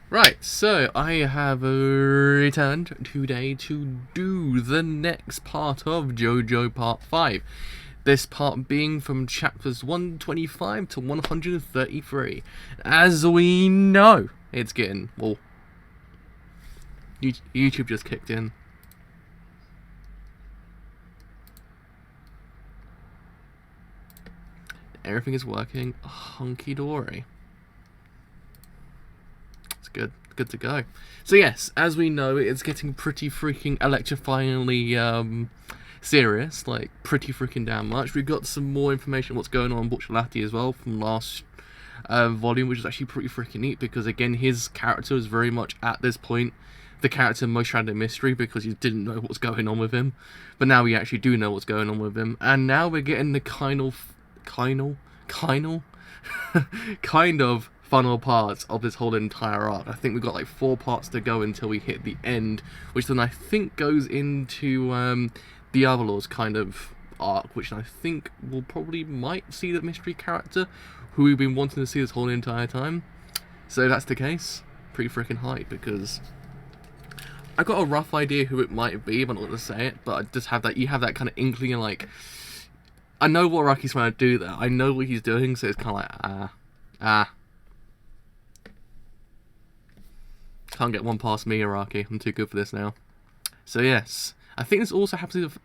Right, so I have returned today to do the next part of JoJo Part 5. This part being from chapters 125 to 133. As we know, it's getting, well, YouTube just kicked in. Everything is working hunky-dory. Good to go. So yes, as we know, it's getting pretty freaking electrifyingly serious, like pretty freaking damn much. We've got some more information on what's going on Borchelati as well from last volume, which is actually pretty freaking neat because again, his character is very much at this point the character most shrouded in mystery because you didn't know what's going on with him, but now we actually do know what's going on with him, and now we're getting the kind of final parts of this whole entire arc. I think we've got like 4 parts to go until we hit the end, which then I think goes into the Aureo kind of arc, which I think will probably might see the mystery character who we've been wanting to see this whole entire time. So if that's the case, pretty freaking hype, because I got a rough idea who it might be, but I'm not going to say it, but I just have that, you have that kind of inkling and like, I know what Raki's trying to do there, I know what he's doing, so it's kind of like, can't get one past me, Araki. I'm too good for this now. So yes, I think this also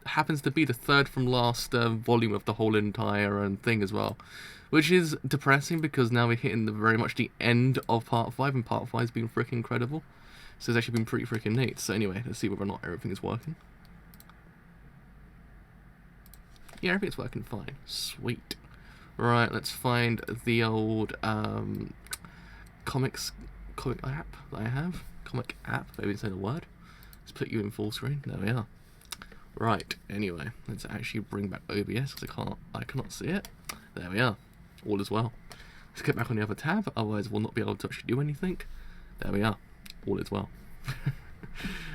happens to be the third from last volume of the whole entire thing as well, which is depressing because now we're hitting very much the end of part 5, and part 5 has been freaking incredible. So it's actually been pretty freaking neat. So anyway, let's see whether or not everything is working. Yeah, everything's working fine. Sweet. Right, let's find the old comic app that I have. Comic app, maybe say the word. Let's put you in full screen. There we are. Right, anyway, let's actually bring back OBS because I cannot see it. There we are. All is well. Let's get back on the other tab, otherwise we'll not be able to actually do anything. There we are. All is well.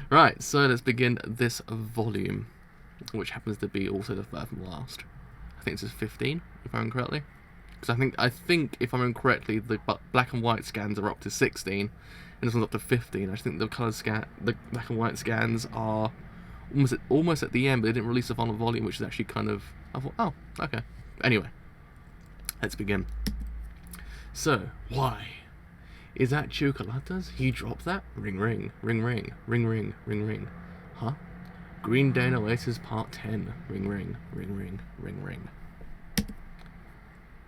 Right, so let's begin this volume, which happens to be also the third from last. I think this is 15, if I remember correctly. Because I think if I remember correctly, the black and white scans are up to 16, and this one's up to 15. I think the colour the black and white scans are almost at the end, but they didn't release the final volume, which is actually kind of, I thought, oh, okay. Anyway, let's begin. So, why? Is that Chocolata's? He dropped that? Ring ring, ring ring, ring ring, ring ring. Huh? GreenDay and Oasis Part 10. Ring ring, ring ring, ring ring.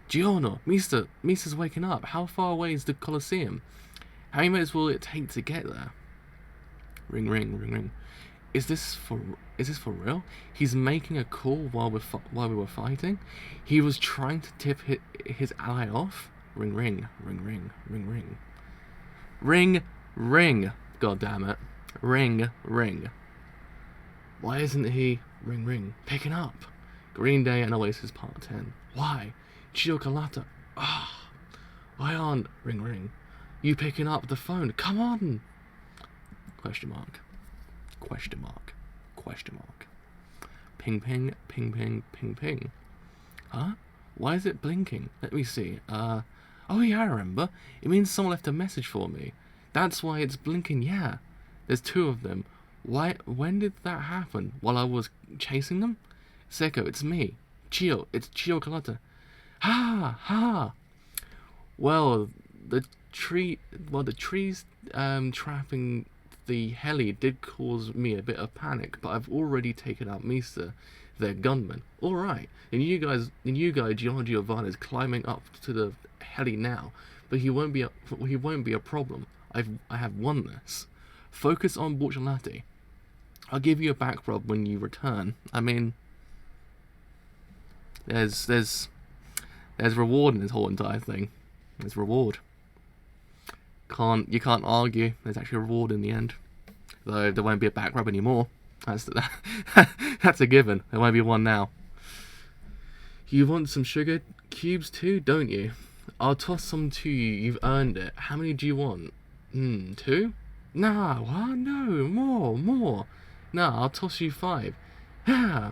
Giorno, Mista's waking up. How far away is the Coliseum? How many minutes will it take to get there? Ring ring, ring ring. Is this for real? He's making a call while we were fighting. He was trying to tip his ally off. Ring ring, ring ring, ring ring. Ring ring. God damn it. Ring ring. Why isn't he ring ring picking up? GreenDay and Oasis Part 10. Why? Chocolata. Why aren't ring ring you picking up the phone? Come on. Question mark. Question mark. Question mark. Ping ping ping ping ping ping. Huh? Why is it blinking? Let me see. Oh yeah, I remember. It means someone left a message for me. That's why it's blinking. Yeah. There's 2 of them. Why? When did that happen? While I was chasing them? Seko, it's me. Chio. It's Chocolata. Ha ha. Well, the trees trapping the heli did cause me a bit of panic, but I've already taken out Mista, their gunman. All right, and you guy Giovanni is climbing up to the heli now, but he won't be a problem. I have won this. Focus on Borchelati. I'll give you a back rub when you return. I mean, there's reward in this whole entire thing. There's reward. You can't argue. There's actually a reward in the end. Though there won't be a back rub anymore. That's a given. There won't be one now. You want some sugar cubes too, don't you? I'll toss some to you. You've earned it. How many do you want? 2? Nah, what? No, more. Nah, I'll toss you 5. Yeah.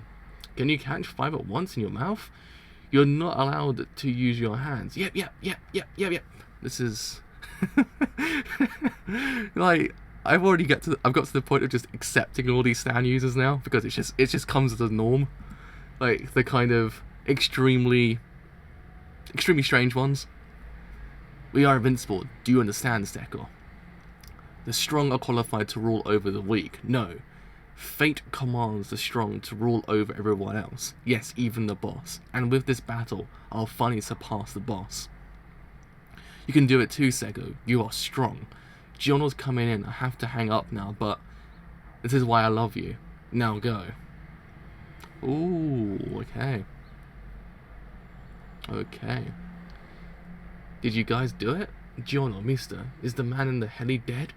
Can you catch 5 at once in your mouth? You're not allowed to use your hands. Yep. This is... Like, I've got to the point of just accepting all these stand users now because it just comes as a norm. Like the kind of extremely strange ones. We are invincible. Do you understand, Steko? The strong are qualified to rule over the weak. No. Fate commands the strong to rule over everyone else. Yes, even the boss. And with this battle, I'll finally surpass the boss. You can do it too, Sego. You are strong. Giorno's coming in. I have to hang up now, but this is why I love you. Now go. Ooh, okay. Okay. Did you guys do it? Giorno, mister, is the man in the heli dead?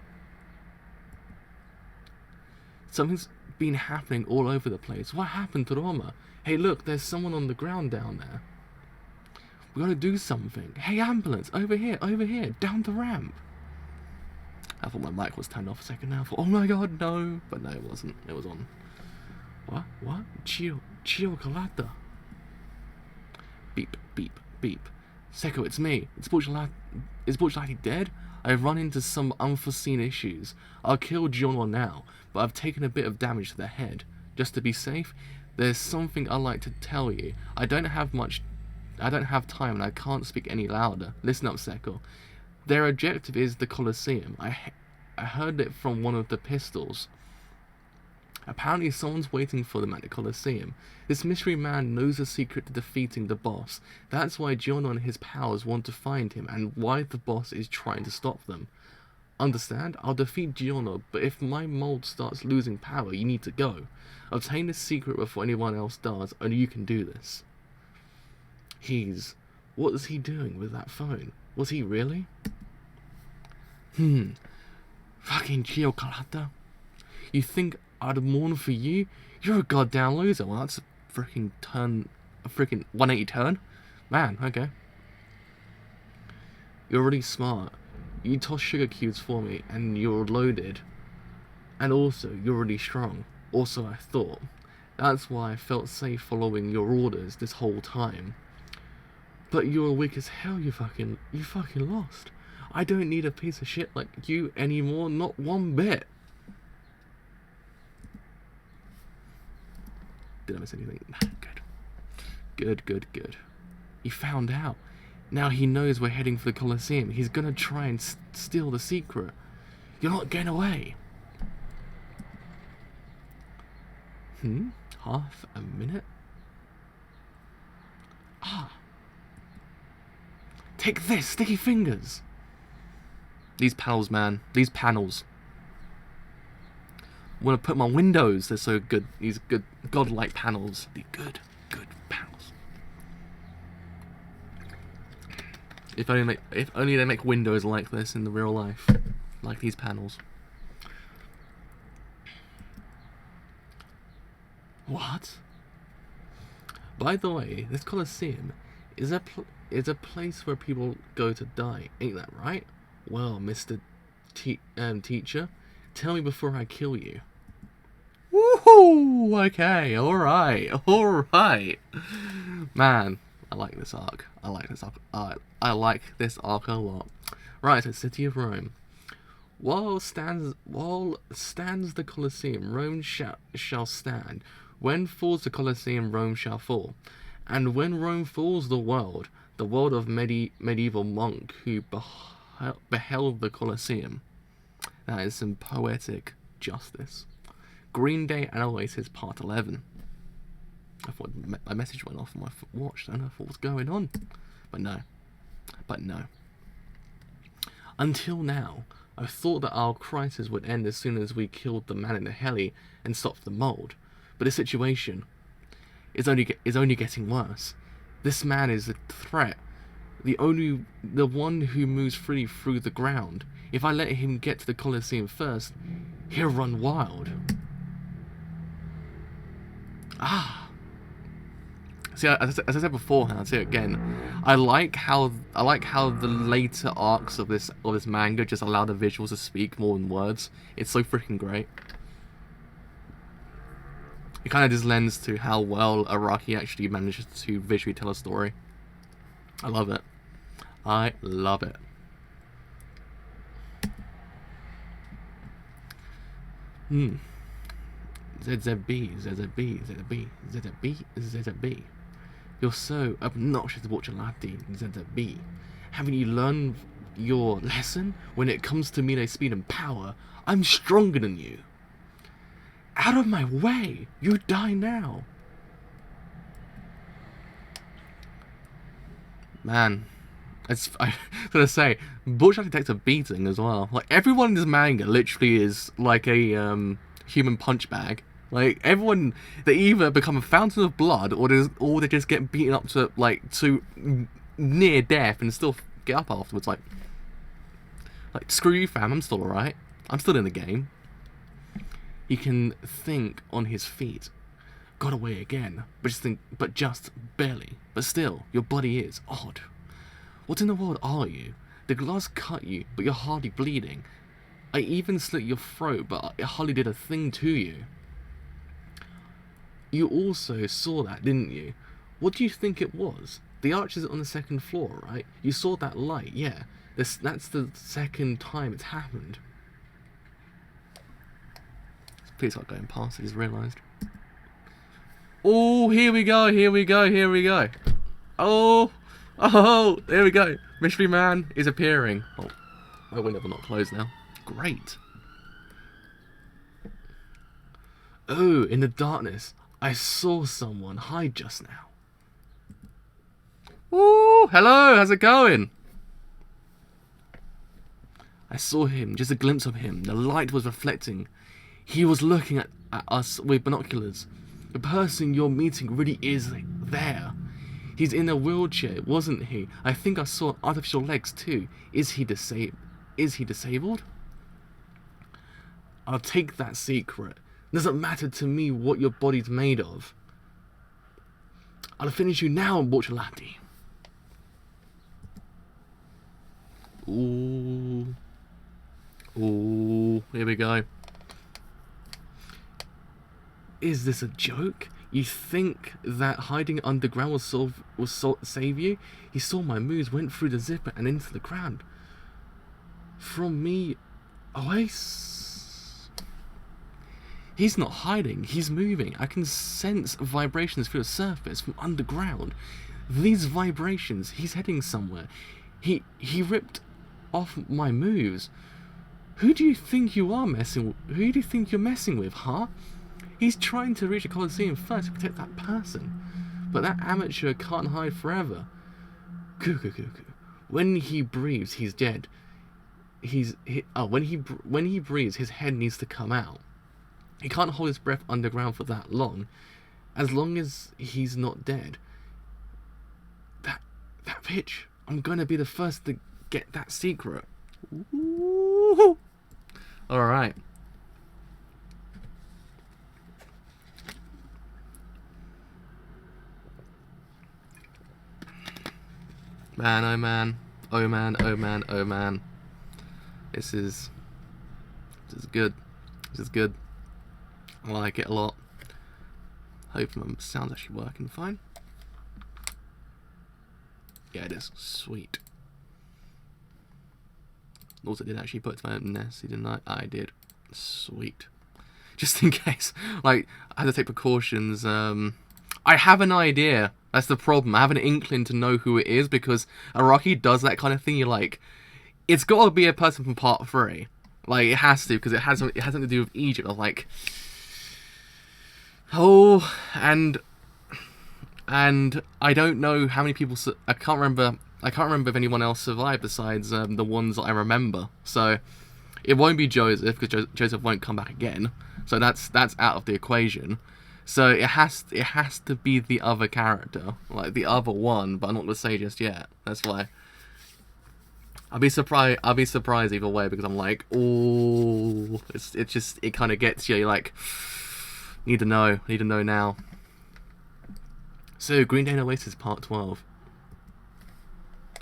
Something's been happening all over the place. What happened to Roma? Hey, look, there's someone on the ground down there. We gotta do something. Hey, ambulance, over here, down the ramp. I thought my mic was turned off a second now. I thought, oh my god, no. But no, it wasn't. It was on. What? Chio Kalata. Beep, beep, beep. Seko, it's me. Is Bucciolati dead? I've run into some unforeseen issues. I'll kill Giorno now, but I've taken a bit of damage to the head. Just to be safe, there's something I'd like to tell you. I don't have time and I can't speak any louder. Listen up, Seko. Their objective is the Coliseum. I heard it from one of the pistols. Apparently someone's waiting for them at the Coliseum. This mystery man knows the secret to defeating the boss. That's why Giorno and his pals want to find him, and why the boss is trying to stop them. Understand? I'll defeat Giorno, but if my mold starts losing power, you need to go. Obtain the secret before anyone else does. Only you can do this. What is he doing with that phone? Was he really? Fucking Gio Karata. You think I'd mourn for you? You're a goddamn loser. Well, that's a freaking 180 turn. Man, okay. You're really smart. You toss sugar cubes for me, and you're loaded. And also, you're really strong. Also, I thought. That's why I felt safe following your orders this whole time. But you're weak as hell, you fucking lost. I don't need a piece of shit like you anymore, not one bit. Did I miss anything? Good. He found out. Now he knows we're heading for the Coliseum. He's gonna try and steal the secret. You're not getting away. Half a minute? Take this, sticky fingers. These panels, man. These panels. I'm gonna put my windows. They're so good. These good, godlike panels. The good panels. If only they make windows like this in the real life, like these panels. What? By the way, this Coliseum is a place where people go to die. Ain't that right? Well, Mr. Teacher, tell me before I kill you. Woohoo! Okay, alright. Man, I like this arc. I like this arc a lot. Right, so City of Rome. While stands the Coliseum, Rome shall stand. When falls the Coliseum, Rome shall fall. And when Rome falls, the world of medieval monk who beheld the Coliseum. That is some poetic justice. GreenDay and Oasis Part 11. I thought my message went off on my watch, and I thought, what's going on? But no. Until now, I thought that our crisis would end as soon as we killed the man in the heli and stopped the mold. But the situation is only getting worse. This man is a threat. The one who moves freely through the ground. If I let him get to the Coliseum first, he'll run wild. See, as I said beforehand, I'll say it again. I like how the later arcs of this manga just allow the visuals to speak more than words. It's so freaking great. It kind of just lends to how well Araki actually manages to visually tell a story. I love it. Hmm. ZZB, ZZB, ZZB, ZZB, ZZB. You're so obnoxious to watch a laddie, ZZB. Haven't you learned your lesson? When it comes to melee speed and power, I'm stronger than you. Out of my way! You die now. Man, I was gonna say, Butch actually takes a beating as well. Like, everyone in this manga literally is like a human punch bag. Like, everyone, they either become a fountain of blood, or they just get beaten up to near death and still get up afterwards. Like screw you, fam. I'm still alright. I'm still in the game. He can think on his feet. Got away again, but just barely. But still, your body is odd. What in the world are you? The glass cut you, but you're hardly bleeding. I even slit your throat, but it hardly did a thing to you. You also saw that, didn't you? What do you think it was? The arch is on the second floor, right? You saw that light, yeah. That's the second time it's happened. Please start going past it, he's realised. Oh, here we go, here we go, here we go. Oh, there we go. Mystery Man is appearing. Oh, my window will not close now. Great. Oh, in the darkness, I saw someone hide just now. Ooh, hello, how's it going? I saw him, just a glimpse of him. The light was reflecting. He was looking at us with binoculars. The person you're meeting really is there. He's in a wheelchair, wasn't he? I think I saw artificial legs too. Is he disabled? I'll take that secret. Doesn't matter to me what your body's made of. I'll finish you now, Borchelati. Ooh. Ooh, here we go. Is this a joke? You think that hiding underground will save you? He saw my moves, went through the zipper and into the ground. From me, Oasis. He's not hiding, he's moving. I can sense vibrations through the surface from underground. These vibrations, he's heading somewhere. He ripped off my moves. Who do you think you are messing with? Who do you think you're messing with, huh? He's trying to reach the Coliseum first to protect that person. But that amateur can't hide forever. When he breathes, he's dead. When he breathes, his head needs to come out. He can't hold his breath underground for that long. As long as he's not dead. That pitch. I'm gonna be the first to get that secret. Ooh. All right. Man, oh man, oh man, oh man, oh man. This is good. This is good. I like it a lot. Hope my sound's actually working fine. Yeah, it is. Sweet. Also, did actually put my own Nessie, didn't I? I did. Sweet. Just in case, like, I had to take precautions. I have an idea. That's the problem. I have an inkling to know who it is because Araki does that kind of thing. You're like, it's got to be a person from Part 3. Like, it has to because it has something to do with Egypt. I was like, oh, and I don't know how many people. I can't remember if anyone else survived besides the ones that I remember. So it won't be Joseph because Joseph won't come back again. So that's out of the equation. So it has to be the other character, like the other one, but I'm not gonna say just yet. That's why. I'll be surprised either way because I'm like, oh, it kind of gets you. You're like, need to know now. So GreenDay and Oasis Part 12.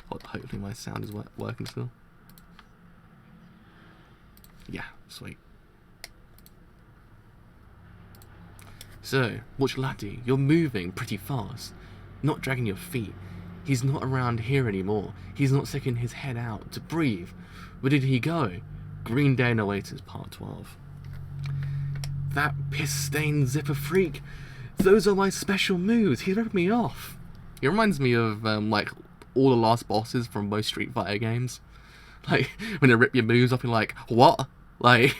Hopefully my sound is working still. Yeah, sweet. So, watch Laddie, you're moving pretty fast, not dragging your feet. He's not around here anymore. He's not sticking his head out to breathe. Where did he go? GreenDay and Oasis Part 12. That piss-stained zipper freak. Those are my special moves. He ripped me off. It reminds me of, like, all the last bosses from most Street Fighter games. Like, when they rip your moves off, you're like, what? Like,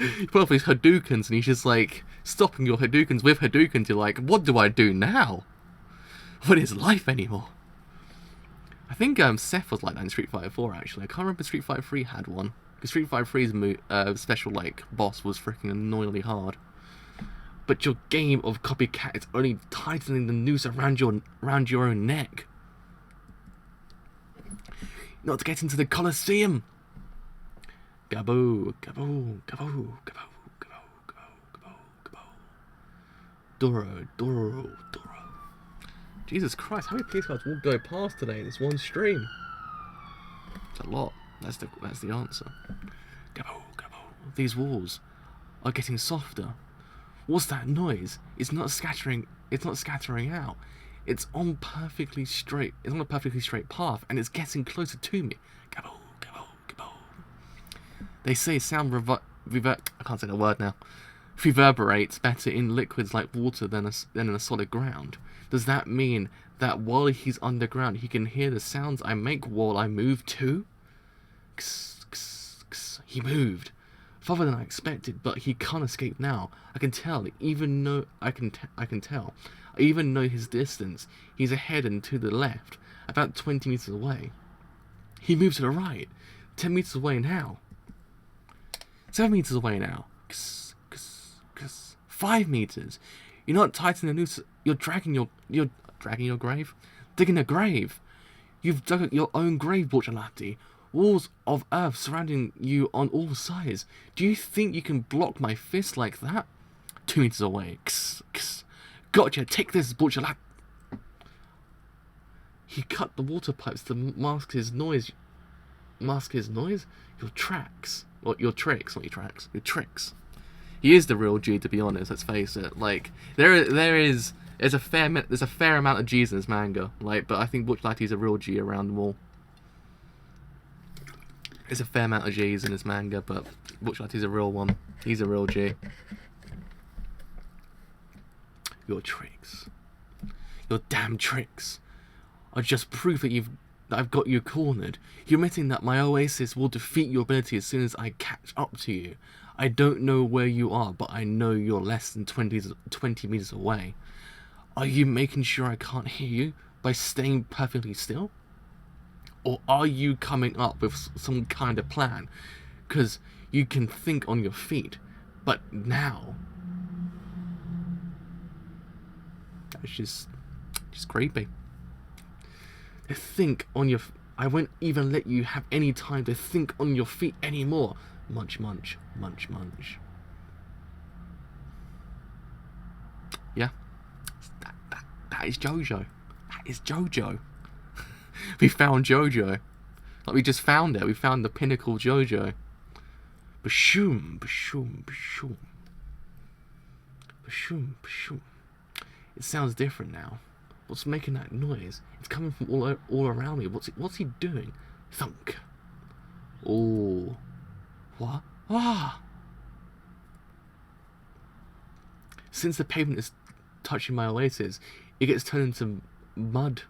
you put off these Hadoukens, and he's just, like, stopping your Hadoukens with Hadoukens. You're like, what do I do now? What is life anymore? I think Seth was like that in Street Fighter 4, actually. I can't remember if Street Fighter 3 had one. Because Street Fighter 3's special, like, boss was freaking annoyingly hard. But your game of copycat is only tightening the noose around your own neck. Not to get into the Coliseum. Gabo, gabo, gabo, gabo, gabo, gabo, gabo, gabo. Doro, Doro, Doro. Jesus Christ, how many police cars will go past today in this one stream? It's a lot. That's the answer. Gabo, gabo. These walls are getting softer. What's that noise? It's not scattering out. It's on perfectly straight. It's on a perfectly straight path, and it's getting closer to me. Gabo, gabo, gabo. They say sound I can't say the word now. Reverberates better in liquids like water than in a solid ground. Does that mean that while he's underground, he can hear the sounds I make while I move too? Kss, kss, kss. He moved. Farther than I expected, but he can't escape now. I can tell, even though I can tell. I even know his distance. He's ahead and to the left, about 20 meters away. He moves to the right, 10 meters away now. 7 meters away now. 5 meters. You're not tightening the noose. You're dragging your grave, digging a grave. You've dug your own grave, Borcholati. Walls of earth surrounding you on all sides. Do you think you can block my fist like that? 2 meters away. Gotcha. Take this, Borcholati. He cut the water pipes to mask his noise. Your tracks. Well, your tricks, not your tracks. Your tricks. He is the real G, to be honest. Let's face it. Like there's a fair amount of G's in this manga. Like, but I think Borcholati's a real G around them all. There's a fair amount of G's in this manga, but Borcholati's a real one. He's a real G. Your tricks, your damn tricks, are just proof that I've got you cornered. You're admitting that my Oasis will defeat your ability as soon as I catch up to you. I don't know where you are, but I know you're less than 20 meters away. Are you making sure I can't hear you by staying perfectly still? Or are you coming up with some kind of plan? Because you can think on your feet, but now... That's just creepy. To think on your... I won't even let you have any time to think on your feet anymore. Munch, munch, munch, munch. Yeah. That is JoJo. That is JoJo. We found JoJo. Like, we just found it. We found the pinnacle JoJo. Bashoom, bashoom, bashoom. Bashoom, bashoom. It sounds different now. What's making that noise? It's coming from all around me. What's he doing? Thunk. Oh. What? Ah! Since the pavement is touching my Oasis, it gets turned into mud.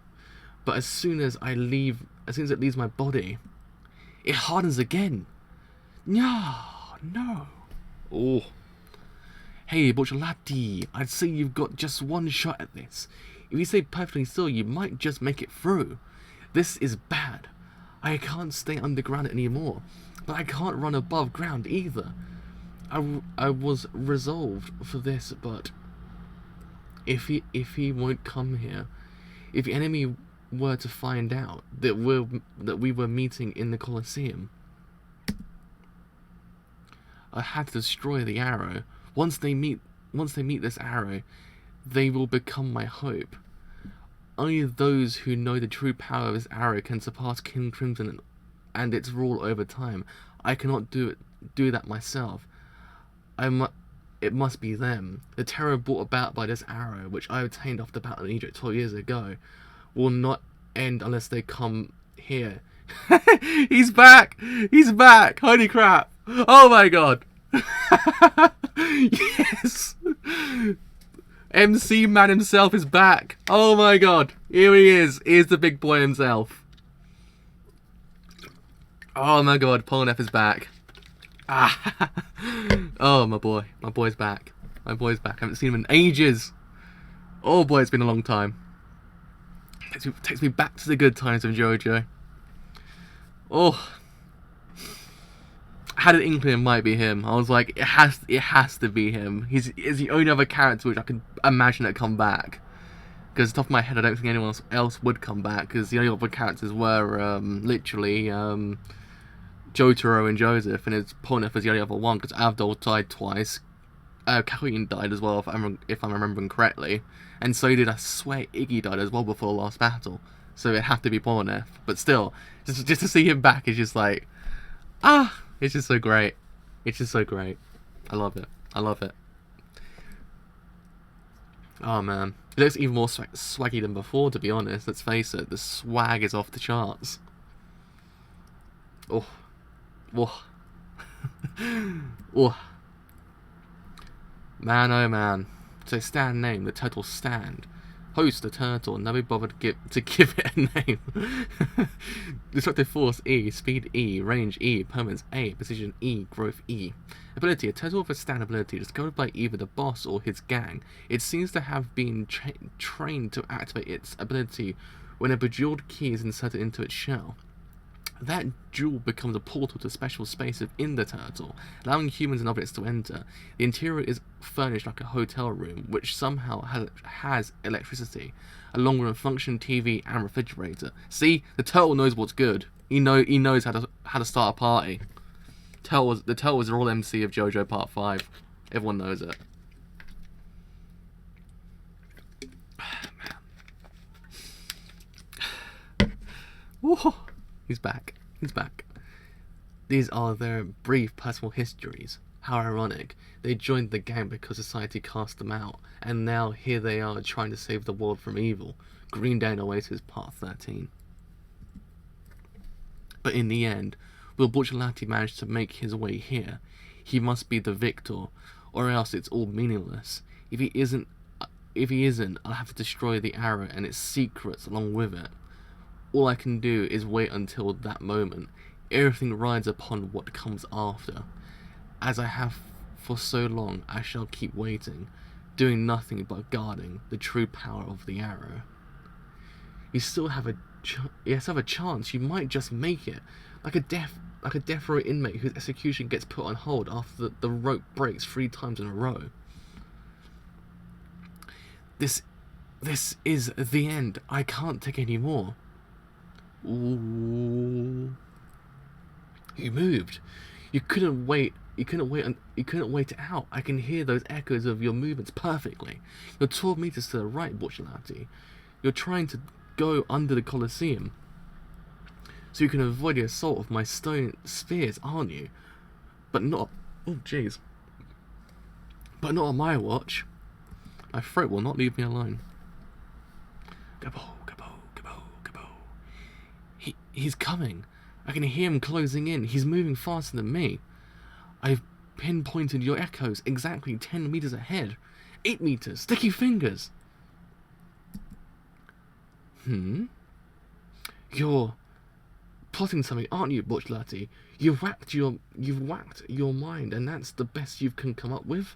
But as soon as it leaves my body, it hardens again. No. Oh. Hey, Borcholati, I'd say you've got just one shot at this. If you stay perfectly still, you might just make it through. This is bad. I can't stay underground anymore, but I can't run above ground either. I was resolved for this, but if he won't come here, if the enemy were to find out that we were meeting in the Coliseum, I had to destroy the arrow. Once they meet this arrow, they will become my hope. Only those who know the true power of this arrow can surpass King Crimson and its rule over time. I cannot do that myself. It must be them. The terror brought about by this arrow, which I obtained after the battle in Egypt 12 years ago, will not end unless they come here. He's back! He's back! Holy crap! Oh my god! Yes! MC Man himself is back. Oh my god. Here he is. Here's the big boy himself. Oh my god, Polnareff is back. Ah. Oh, my boy. My boy's back. My boy's back. I haven't seen him in ages. Oh boy, it's been a long time. Takes me back to the good times of JoJo. Oh. I had an inkling it might be him. I was like, it has to be him. He's the only other character which I can imagine that come back. Because off the top of my head, I don't think anyone else would come back. Because the only other characters were literally Jotaro and Joseph, and it's Polnareff as the only other one. Because Avdol died twice. Kakuyin died as well, if I'm remembering correctly. And so did, I swear, Iggy died as well before the last battle. So it'd have to be Polnareff. But still, just to see him back is just like, ah, it's just so great. It's just so great. I love it. I love it. Oh man, it looks even more swaggy than before, to be honest. Let's face it, the swag is off the charts. Oh, oh, oh. Man, oh man. So stand name, the turtle stand. Host the turtle, never bothered to give it a name. Destructive force E, speed E, range E, permanence A, precision E, growth E. Ability, a turtle with a stand ability discovered by either the boss or his gang. It seems to have been trained to activate its ability when a bejeweled key is inserted into its shell. That jewel becomes a portal to special spaces in the turtle, allowing humans and objects to enter. The interior is furnished like a hotel room, which somehow has electricity, along with a functioning TV and refrigerator. See, the turtle knows what's good. He knows how to start a party. The turtle was the real MC of JoJo Part 5. Everyone knows it. Man. Whoa. He's back. He's back. These are their brief personal histories. How ironic. They joined the gang because society cast them out, and now here they are trying to save the world from evil. GreenDay and Oasis Part 13. But in the end, will Bucciolati manage to make his way here? He must be the victor, or else it's all meaningless. If he isn't, I'll have to destroy the arrow and its secrets along with it. All I can do is wait until that moment. Everything rides upon what comes after. As I have for so long, I shall keep waiting, doing nothing but guarding the true power of the arrow. You still have a chance. You might just make it, like a death row inmate whose execution gets put on hold after the rope breaks 3 times in a row. This is the end. I can't take any more. Ooh. You moved. You couldn't wait it out. I can hear those echoes of your movements perfectly. You're 12 meters to the right, Bucciolati. You're trying to go under the Coliseum, so you can avoid the assault of my stone spears, aren't you? But not... Oh, jeez. But not on my watch. My throat will not leave me alone. Gabo. He's coming. I can hear him closing in. He's moving faster than me. I've pinpointed your echoes exactly 10 meters ahead. 8 meters. Sticky fingers. You're plotting something, aren't you, Bucciolati? You've whacked your mind, and that's the best you can come up with?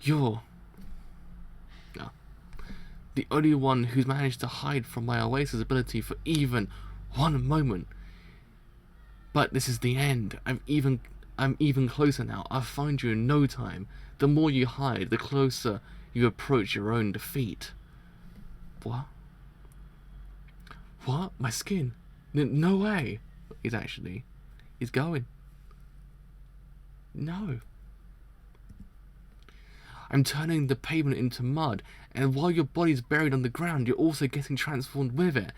You're the only one who's managed to hide from my Oasis ability for even one moment. But this is the end. I'm even closer now. I'll find you in no time. The more you hide, the closer you approach your own defeat. What? What? My skin? No way. He's going. No. I'm turning the pavement into mud, and while your body's buried on the ground, you're also getting transformed with it.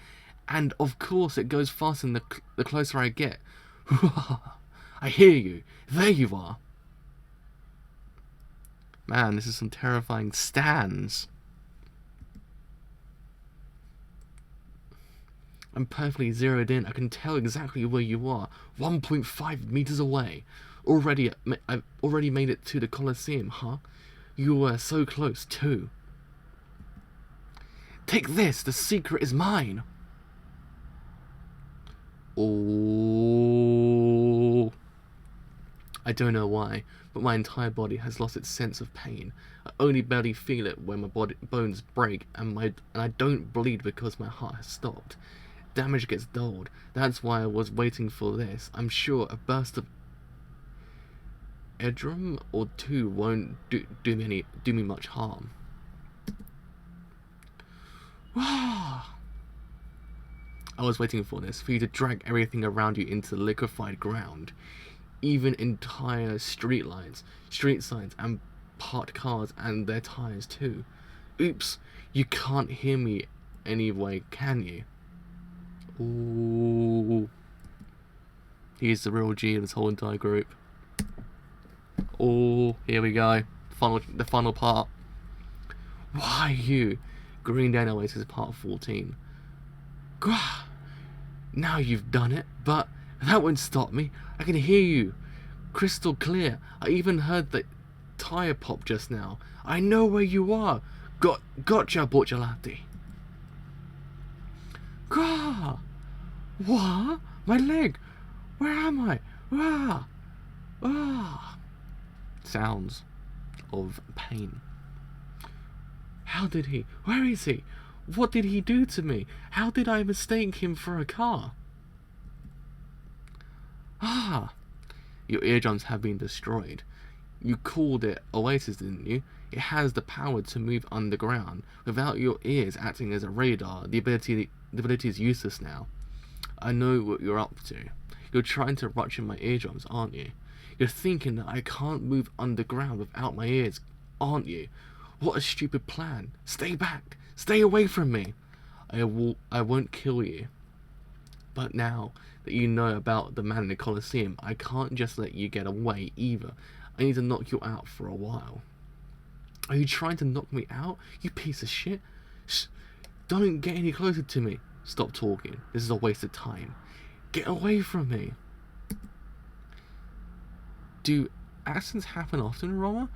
And of course it goes faster the closer I get. I hear you. There you are. Man, this is some terrifying stands. I'm perfectly zeroed in. I can tell exactly where you are. 1.5 meters away. I've already made it to the Coliseum, huh? You were so close, too. Take this! The secret is mine! Oh. I don't know why, but my entire body has lost its sense of pain. I only barely feel it when my bones break, and I don't bleed because my heart has stopped. Damage gets dulled. That's why I was waiting for this. I'm sure a burst of eardrum or two won't do me much harm. I was waiting for this, for you to drag everything around you into the liquefied ground. Even entire street signs, and parked cars and their tires too. Oops, you can't hear me anyway, can you? Ooh. He's the real G of this whole entire group. Oh, here we go. The final part. Why you? GreenDay Oasis part 14. Gah! Now you've done it, but that won't stop me. I can hear you. Crystal clear. I even heard the tire pop just now. I know where you are. Gotcha, Borcciolati. Gah! What? My leg. Where am I? Ah! Ah! Sounds of pain. How did he? Where is he? What did he do to me? How did I mistake him for a car? Ah! Your eardrums have been destroyed. You called it Oasis, didn't you? It has the power to move underground. Without your ears acting as a radar, the ability is useless now. I know what you're up to. You're trying to rupture my eardrums, aren't you? You're thinking that I can't move underground without my ears, aren't you? What a stupid plan. Stay back. Stay away from me. I won't kill you. But now that you know about the man in the Coliseum, I can't just let you get away either. I need to knock you out for a while. Are you trying to knock me out, you piece of shit? Shh. Don't get any closer to me. Stop talking. This is a waste of time. Get away from me. Do accidents happen often, Roma?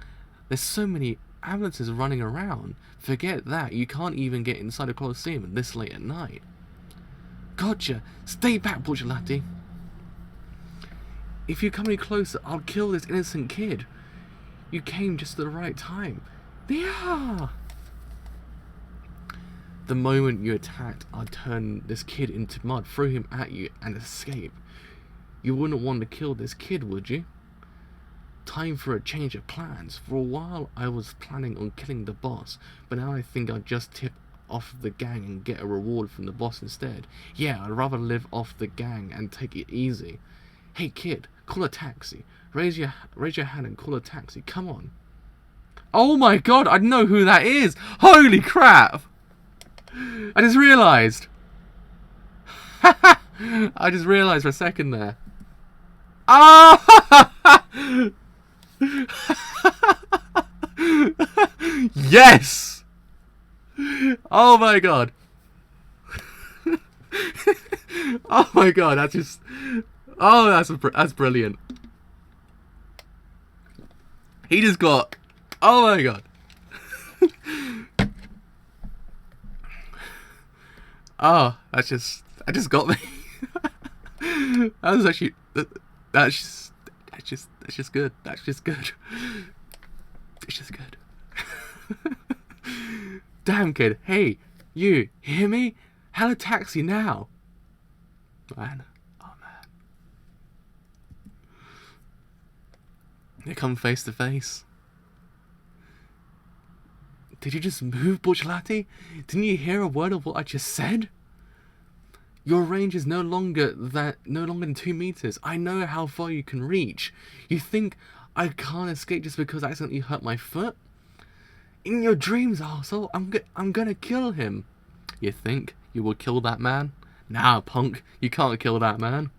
There's so many ambulances running around. Forget that. You can't even get inside the Coliseum this late at night. Gotcha. Stay back, Borcciolati. If you come any closer, I'll kill this innocent kid. You came just at the right time. Yeah. The moment you attacked, I'd turn this kid into mud, throw him at you, and escape. You wouldn't want to kill this kid, would you? Time for a change of plans. For a while, I was planning on killing the boss, but now I think I'll just tip off the gang and get a reward from the boss instead. Yeah, I'd rather live off the gang and take it easy. Hey kid, call a taxi. Raise your hand and call a taxi. Come on. Oh my god, I know who that is. Holy crap. I just realised. I just realised for a second there. Ah! Yes! Oh my god. Oh my god, that's just... Oh, that's brilliant. He just got... Oh my god. Oh, that just got me. That was actually... That's just good. That's just good. It's just good. Damn kid. Hey, you hear me? Hail a taxi now. Man. Oh man. They come face to face. Did you just move, Borcciolati? Didn't you hear a word of what I just said? Your range is no longer than 2 meters. I know how far you can reach. You think I can't escape just because I accidentally hurt my foot? In your dreams, arsehole, I'm gonna kill him. You think you will kill that man? Nah, punk, you can't kill that man.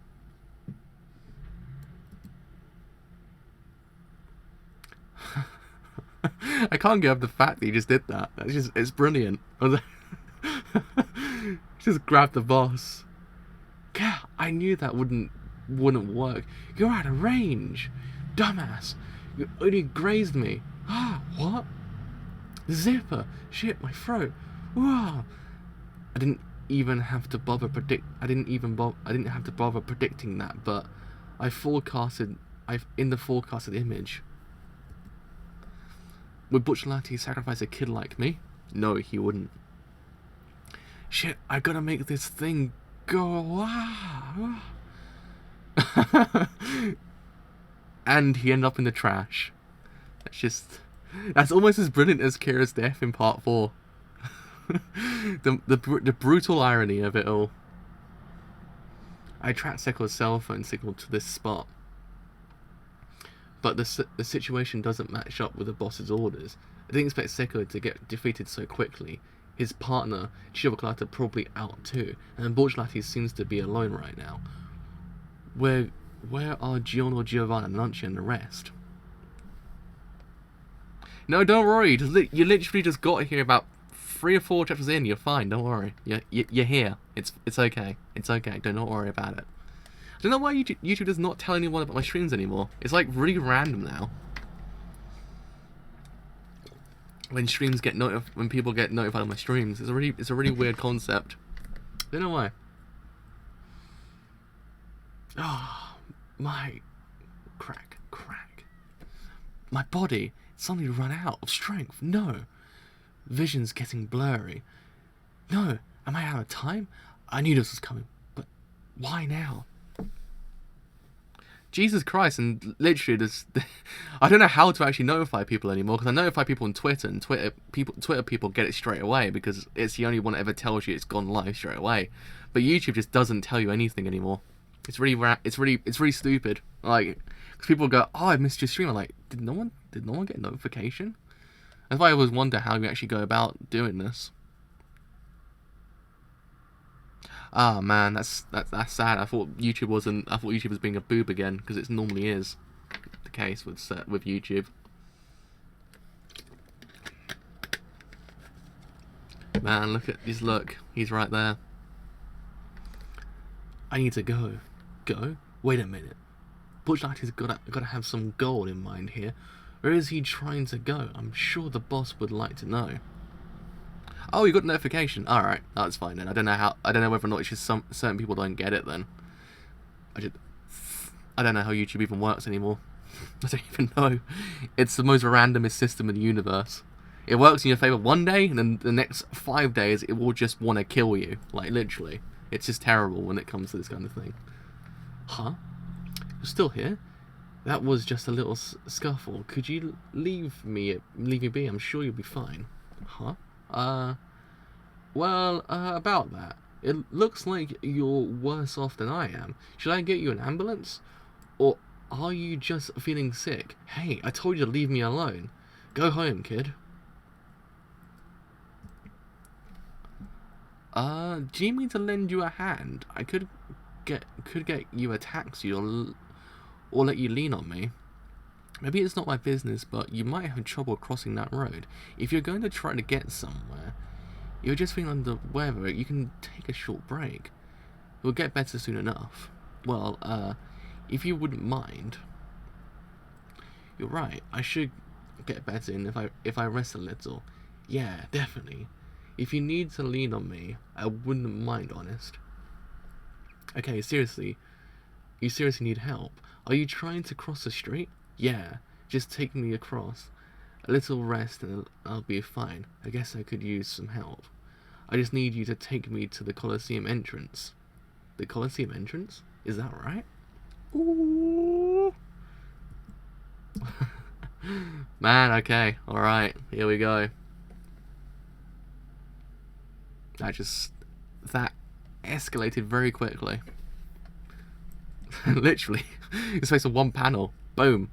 I can't get over the fact that he just did that. It's brilliant. Just grabbed the boss. I knew that wouldn't work. You're out of range. Dumbass. You only grazed me. Ah, what? Zipper. Shit, my throat. Whoa. I didn't have to bother predicting that, but in the forecasted image. Would Butch Latty sacrifice a kid like me? No, he wouldn't. Shit, I gotta make this thing go. And he ended up in the trash. That's almost as brilliant as Kira's death in part 4. the brutal irony of it all. I tracked Seko's cell phone signal to this spot, but the situation doesn't match up with the boss's orders. I didn't expect Seko to get defeated so quickly. His partner, Shivakalata, probably out too, and Borchlati seems to be alone right now. Where are Giorno, Giovanna, Nuncia, and the rest? No, don't worry. You literally just got here about 3 or 4 chapters in. You're fine. Don't worry. You're here. It's okay. It's okay. Do not worry about it. I don't know why YouTube does not tell anyone about my streams anymore. It's like really random now. When people get notified of my streams, it's a really weird concept. Don't know why. Oh, my crack. My body suddenly run out of strength. No. Vision's getting blurry. No. Am I out of time? I knew this was coming, but why now? Jesus Christ, and literally I don't know how to actually notify people anymore, because I notify people on Twitter, and Twitter people get it straight away, because it's the only one that ever tells you it's gone live straight away. But YouTube just doesn't tell you anything anymore. It's really stupid. Like, because people go, "Oh, I missed your stream." I'm like, did no one get a notification? That's why I always wonder how you actually go about doing this. Ah, man, that's sad. I thought YouTube was being a boob again, because it normally is the case with YouTube. Man, look, he's right there. I need to go. Go? Wait a minute. Butch Lighty's gotta have some goal in mind here. Where is he trying to go? I'm sure the boss would like to know. Oh, you got a notification. Alright, that's fine then. I don't know whether or not it's just certain people don't get it then. I don't know how YouTube even works anymore. I don't even know. It's the most randomest system in the universe. It works in your favour one day, and then the next 5 days it will just want to kill you. Like, literally. It's just terrible when it comes to this kind of thing. Huh? You're still here? That was just a little scuffle. Could you leave me be? I'm sure you'll be fine. Huh? Well, about that. It looks like you're worse off than I am. Should I get you an ambulance? Or are you just feeling sick? Hey, I told you to leave me alone. Go home, kid. Do you mean to lend you a hand? I could get you a taxi or let you lean on me. Maybe it's not my business, but you might have trouble crossing that road. If you're going to try to get somewhere, you're just feeling under weather, you can take a short break. It will get better soon enough. Well, if you wouldn't mind. You're right, I should get better in if I rest a little. Yeah, definitely. If you need to lean on me, I wouldn't mind, honest. Okay, seriously. You seriously need help? Are you trying to cross the street? Yeah, just take me across. A little rest and I'll be fine. I guess I could use some help. I just need you to take me to the Coliseum entrance. The Coliseum entrance? Is that right? Ooh. Man, okay. Alright, here we go. That escalated very quickly. Literally. It's based on one panel. Boom.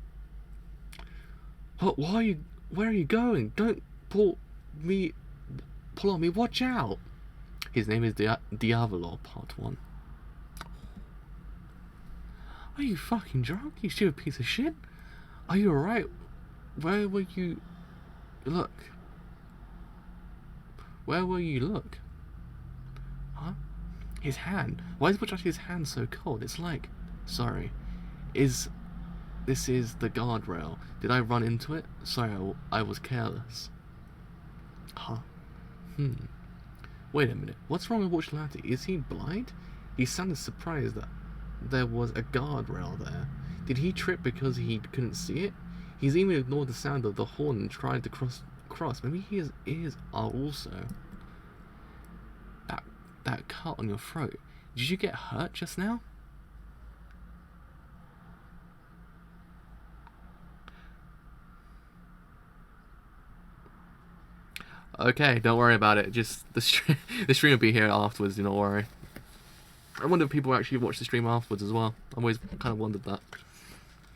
What? Where are you going? Don't pull on me. Watch out. His name is Diavolo, part 1. Are you fucking drunk? You stupid piece of shit. Are you alright? Where were you? Look. Where were you? Look. Huh? His hand. Why is his hand so cold? It's like, sorry, this is the guardrail. Did I run into it? Sorry, I was careless. Huh? Wait a minute. What's wrong with Watchlati? Is he blind? He sounded surprised that there was a guardrail there. Did he trip because he couldn't see it? He's even ignored the sound of the horn and tried to cross. Maybe his ears are also. That cut on your throat. Did you get hurt just now? Okay, don't worry about it. Just the stream will be here afterwards. Do not worry. I wonder if people actually watch the stream afterwards as well. I've always kind of wondered that.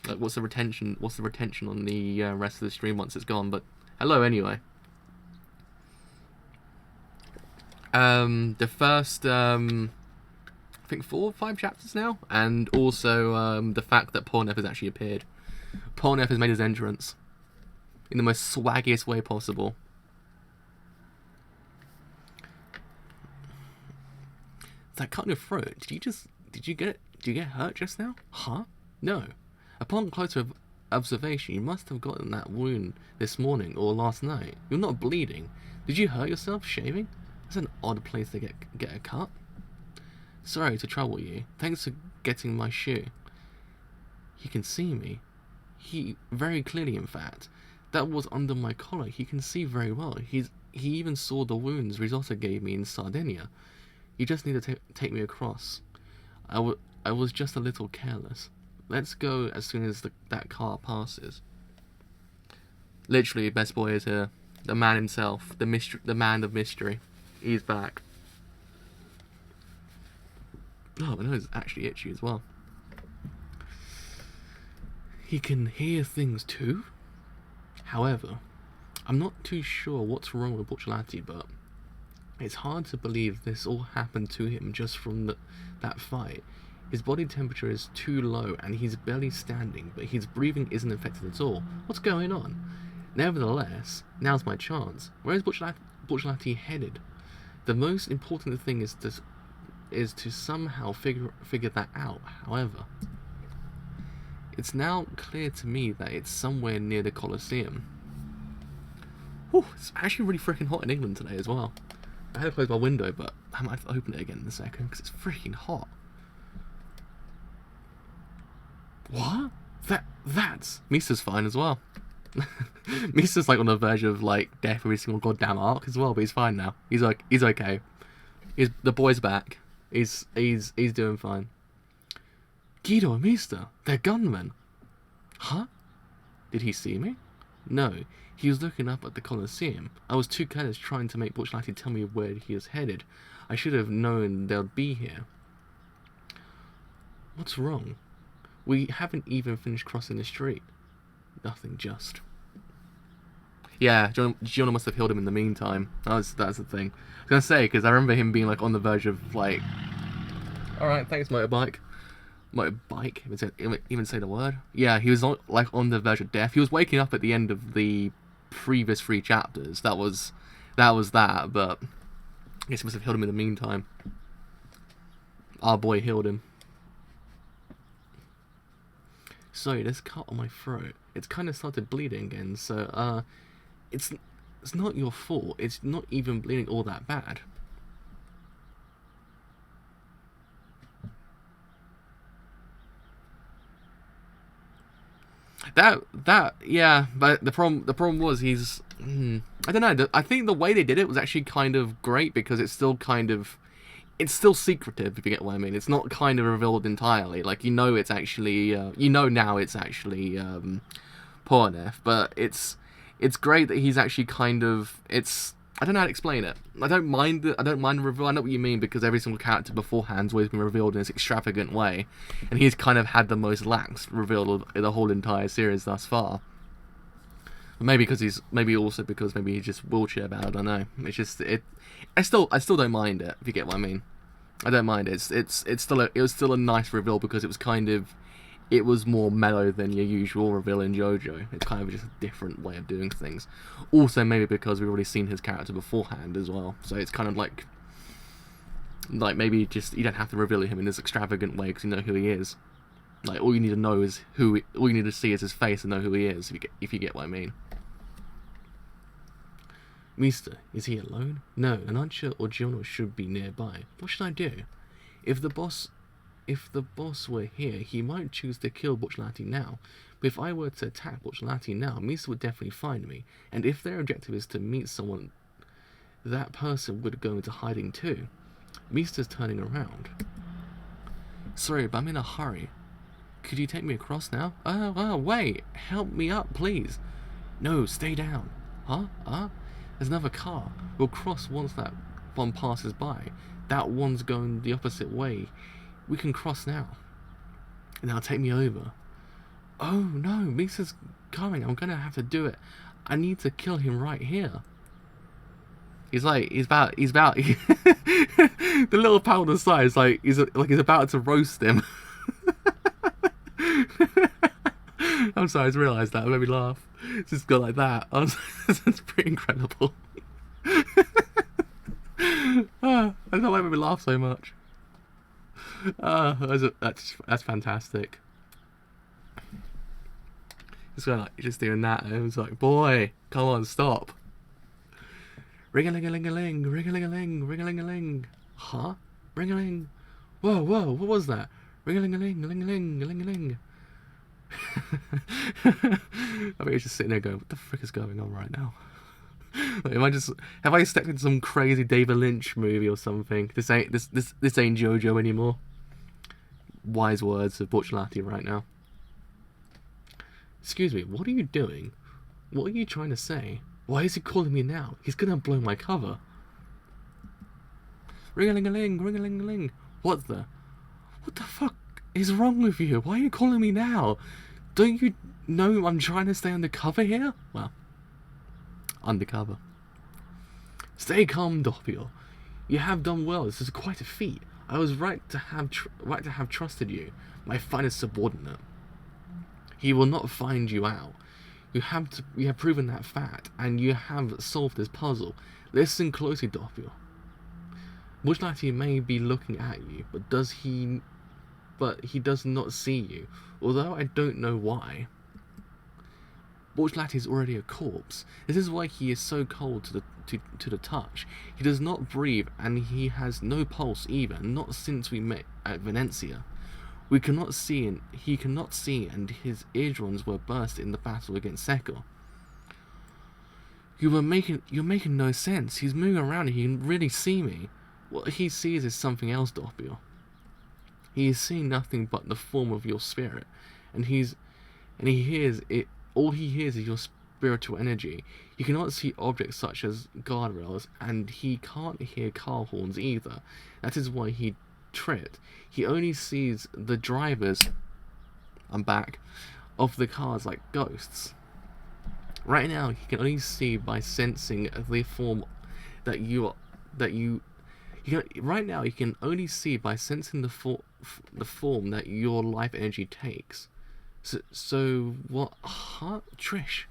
Like, what's the retention on the rest of the stream once it's gone? But hello anyway. The first, I think 4 or 5 chapters now, and also the fact that Pornef has actually appeared. Pornef has made his entrance in the most swaggiest way possible. That cut in your throat. Did you get hurt just now? Huh? No. Upon closer observation, you must have gotten that wound this morning or last night. You're not bleeding. Did you hurt yourself shaving? That's an odd place to get a cut. Sorry to trouble you. Thanks for getting my shoe. He can see me. He very clearly, in fact. That was under my collar. He can see very well. He even saw the wounds Risotto gave me in Sardinia. You just need to take me across. I was just a little careless. Let's go as soon as that car passes. Literally, best boy is here. The man himself. The man of mystery. He's back. Oh, my nose is actually itchy as well. He can hear things too? However, I'm not too sure what's wrong with Bucciolati, but it's hard to believe this all happened to him just from that fight. His body temperature is too low and he's barely standing, but his breathing isn't affected at all. What's going on? Nevertheless, now's my chance. Where is Bucciolati headed? The most important thing is to somehow figure that out. However, it's now clear to me that it's somewhere near the Coliseum. Whew, it's actually really freaking hot in England today as well. I had to close my window, but I might have to open it again in a second because it's freaking hot. What? That's Misa's fine as well. Misa's like on the verge of like death every single goddamn arc as well, but he's fine now. He's okay. The boy's back. He's doing fine. Guido and Misa, they're gunmen. Huh? Did he see me? No, he was looking up at the Coliseum. I was too careless trying to make Bucciolati tell me where he is headed. I should have known they'd be here. What's wrong? We haven't even finished crossing the street. Nothing, just. Yeah, Giorno must have healed him in the meantime. That's the thing. I was gonna say, because I remember him being like on the verge of like, alright, thanks motorbike. Motorbike? Even say the word? Yeah, he was on the verge of death. He was waking up at the end of the previous 3 chapters. That was that, but I guess he must have healed him in the meantime. Our boy healed him. Sorry, this cut on my throat. It's kind of started bleeding again, so, it's not your fault. It's not even bleeding all that bad. Yeah, but the problem was he's, I don't know, I think the way they did it was actually kind of great because it's still secretive, if you get what I mean. It's not kind of revealed entirely. Like, it's actually, now it's actually, Pornef, but it's great that he's actually kind of, I don't know how to explain it. I don't mind the reveal. I know what you mean, because every single character beforehand has always been revealed in this extravagant way, and he's kind of had the most lax reveal of the whole entire series thus far. Maybe because he's just wheelchair bound. I don't know. It's just I still don't mind it, if you get what I mean. I don't mind it. It was still a nice reveal because it was more mellow than your usual reveal in JoJo. It's kind of just a different way of doing things. Also, maybe because we've already seen his character beforehand as well. So it's kind of like, Like, maybe just, you don't have to reveal him in this extravagant way because you know who he is. Like, all you need to know is all you need to see is his face and know who he is, if you get what I mean. Mister, is he alone? No, an Ancha or Giorno should be nearby. What should I do? If the boss were here, he might choose to kill Buccellati now. But if I were to attack Buccellati now, Mister would definitely find me. And if their objective is to meet someone, that person would go into hiding too. Mister's turning around. Sorry, but I'm in a hurry. Could you take me across now? Wait! Help me up, please! No, stay down. Huh? There's another car. We'll cross once that one passes by. That one's going the opposite way. We can cross now. Now take me over. Oh no, Misa's coming. I'm gonna have to do it. I need to kill him right here. He's about the little pal on the side is like he's about to roast him. I'm sorry, I just realised that. It made me laugh. It's just go like that. That's pretty incredible. I don't know why it made me laugh so much. That's fantastic. Just doing that, and it was like, boy, come on, stop. Ring-a-ling-a-ling-a-ling, ring-a-ling-a-ling, ring-a-ling-a-ling. Huh? Ring-a-ling. Whoa, what was that? Ring-a-ling-a-ling, ling-a-ling, ling-a-ling. I think he's just sitting there going, what the frick is going on right now? Like, have I stepped into some crazy David Lynch movie or something? This ain't JoJo anymore. Wise words of Buccellati right now. Excuse me, what are you doing? What are you trying to say? Why is he calling me now? He's gonna blow my cover. Ring-a-ling-a-ling, ring-a-ling-a-ling. What the fuck is wrong with you? Why are you calling me now? Don't you know I'm trying to stay undercover here? Well, undercover. Stay calm, Doppio. You have done well. This is quite a feat. I was right to have trusted you, my finest subordinate. He will not find you out. You have proven that fact, and you have solved this puzzle. Listen closely, Doppio. Buccellati may be looking at you, but he does not see you, although I don't know why. Buccellati is already a corpse. This is why he is so cold to the touch. He does not breathe, and he has no pulse either, not since we met at Venezia. He cannot see, and his eardrums were burst in the battle against Secco. You're making no sense. He's moving around and he can really see me. What he sees is something else, Doppio. He is seeing nothing but the form of your spirit, and he hears it. All he hears is your spiritual energy. He cannot see objects such as guardrails, and he can't hear car horns either. That is why he tripped. He only sees the drivers, I'm back, of the cars like ghosts. Right now, he can only see by sensing the form that right now, he can only see by sensing the form that your life energy takes. So what? Huh? Trish,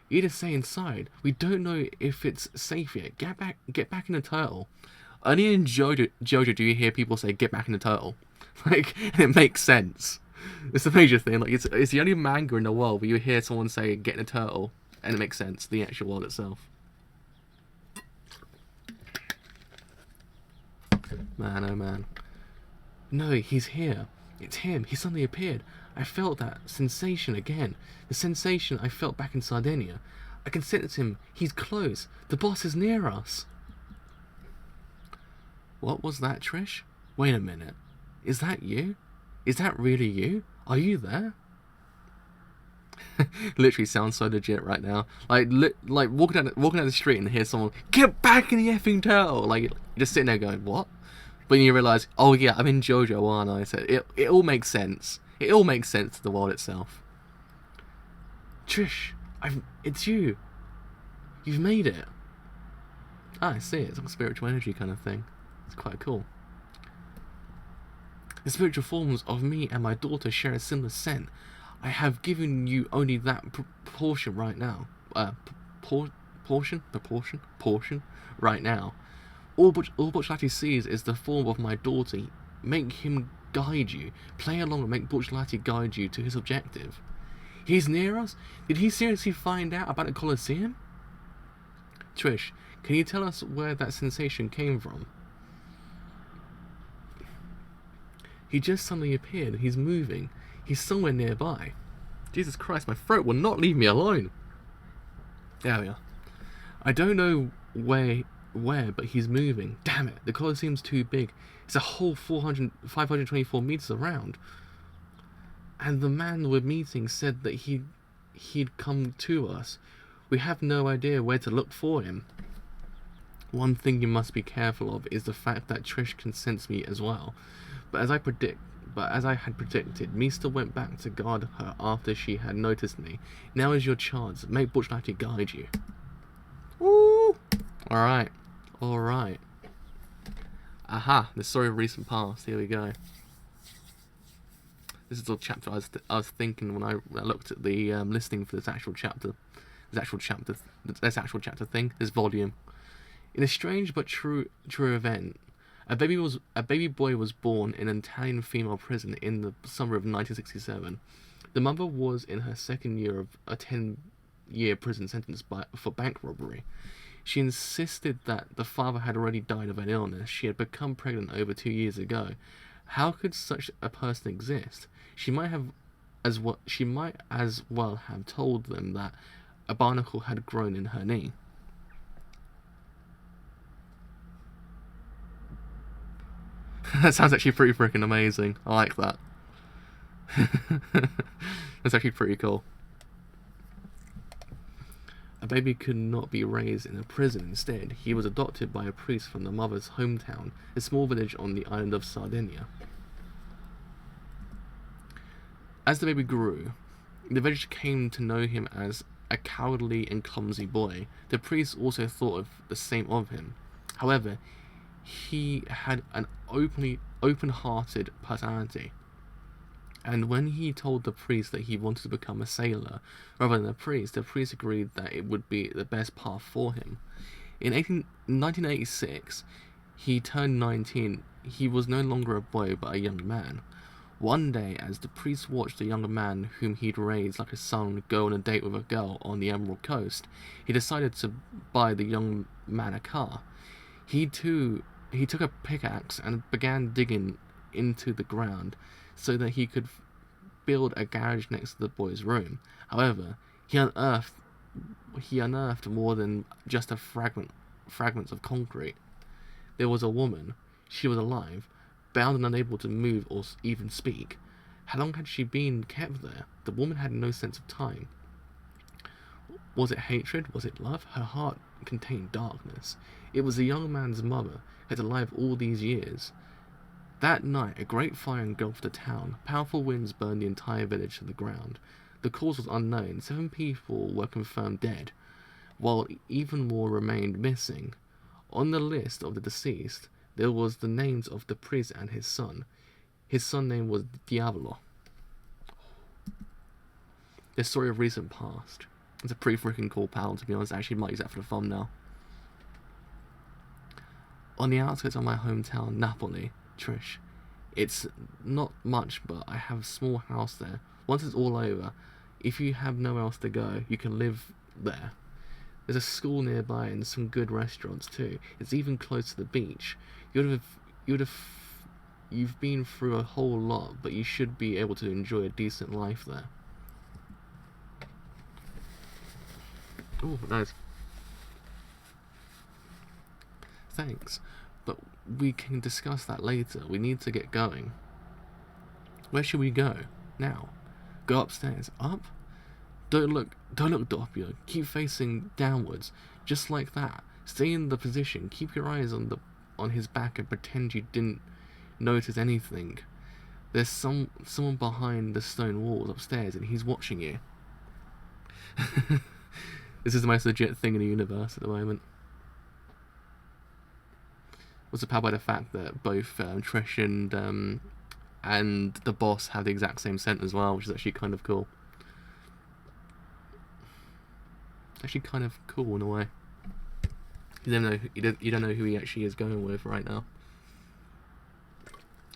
you just stay inside. We don't know if it's safe yet. Get back in the turtle. Only in JoJo do you hear people say "get back in the turtle." Like, it makes sense. It's a major thing. Like, it's the only manga in the world where you hear someone say "get in a turtle," and it makes sense. The actual world itself. Man, oh man. No, he's here. It's him. He suddenly appeared. I felt that sensation again. The sensation I felt back in Sardinia. I can sense him. He's close. The boss is near us. What was that, Trish? Wait a minute. Is that you? Is that really you? Are you there? Literally sounds so legit right now. Like walking down the street and hear someone, "Get back in the effing turtle!" Like, you're just sitting there going, "What?" But you realise, oh yeah, I'm in JoJo, aren't I? So it all makes sense. It all makes sense to the world itself. Trish, it's you. You've made it. Ah, I see it. It's like a spiritual energy kind of thing. It's quite cool. The spiritual forms of me and my daughter share a similar scent. I have given you only that proportion right now. Proportion right now. All Butch Latte sees is the form of my daughter. Make him guide you. Play along and make Butch Latte guide you to his objective. He's near us? Did he seriously find out about the Coliseum? Trish, can you tell us where that sensation came from? He just suddenly appeared. He's moving. He's somewhere nearby. Jesus Christ, my throat will not leave me alone. There we are. I don't know where, but he's moving. Damn it, the Coliseum's too big. It's a whole 524 meters around. And the man we're meeting said that he'd come to us. We have no idea where to look for him. One thing you must be careful of is the fact that Trish can sense me as well. But as I had predicted, Meester went back to guard her after she had noticed me. Now is your chance. Make Butch Latte guide you. Woo! Alright. Alright. Aha, the story of recent past. Here we go. This is the chapter I was thinking when I looked at the listing for this actual chapter. This actual chapter thing. This volume. In a strange but true event, a baby boy was born in an Italian female prison in the summer of 1967. The mother was in her second year of a 10-year prison sentence for bank robbery. She insisted that the father had already died of an illness. She had become pregnant over 2 years ago. How could such a person exist? She might as well have told them that a barnacle had grown in her knee. That sounds actually pretty freaking amazing. I like that. That's actually pretty cool. A baby could not be raised in a prison. Instead, he was adopted by a priest from the mother's hometown, a small village on the island of Sardinia. As the baby grew, the village came to know him as a cowardly and clumsy boy. The priest also thought of the same of him. However, he had an open-hearted personality, and when he told the priest that he wanted to become a sailor rather than a priest, the priest agreed that it would be the best path for him. In 1986, he turned 19. He was no longer a boy but a young man. One day, as the priest watched the younger man whom he'd raised like a son go on a date with a girl on the Emerald Coast, he decided to buy the young man a car. He took a pickaxe and began digging into the ground so that he could build a garage next to the boy's room. However, he unearthed more than just fragments of concrete. There was a woman. She was alive, bound and unable to move or even speak. How long had she been kept there? The woman had no sense of time. Was it hatred? Was it love? Her heart contained darkness. It was the young man's mother, had alive all these years. That night, a great fire engulfed the town. Powerful winds burned the entire village to the ground. The cause was unknown. 7 people were confirmed dead, while even more remained missing. On the list of the deceased, there was the names of the priest and his son. His son's name was Diavolo. The story of recent past. It's a pretty freaking cool panel, to be honest. I actually might use that for the thumbnail. On the outskirts of my hometown, Napoli, Trish. It's not much, but I have a small house there. Once it's all over, if you have nowhere else to go, you can live there. There's a school nearby and some good restaurants too. It's even close to the beach. You've been through a whole lot, but you should be able to enjoy a decent life there. Oh, nice. Thanks, but we can discuss that later. We need to get going. Where should we go? Now. Go upstairs. Up? Don't look, Doppio. Keep facing downwards. Just like that. Stay in the position. Keep your eyes on his back and pretend you didn't notice anything. There's someone behind the stone walls upstairs and he's watching you. This is the most legit thing in the universe at the moment. Was surprised by the fact that both Trish and the boss have the exact same scent as well, which is actually kind of cool. Actually kind of cool in a way. You don't know who he actually is going with right now.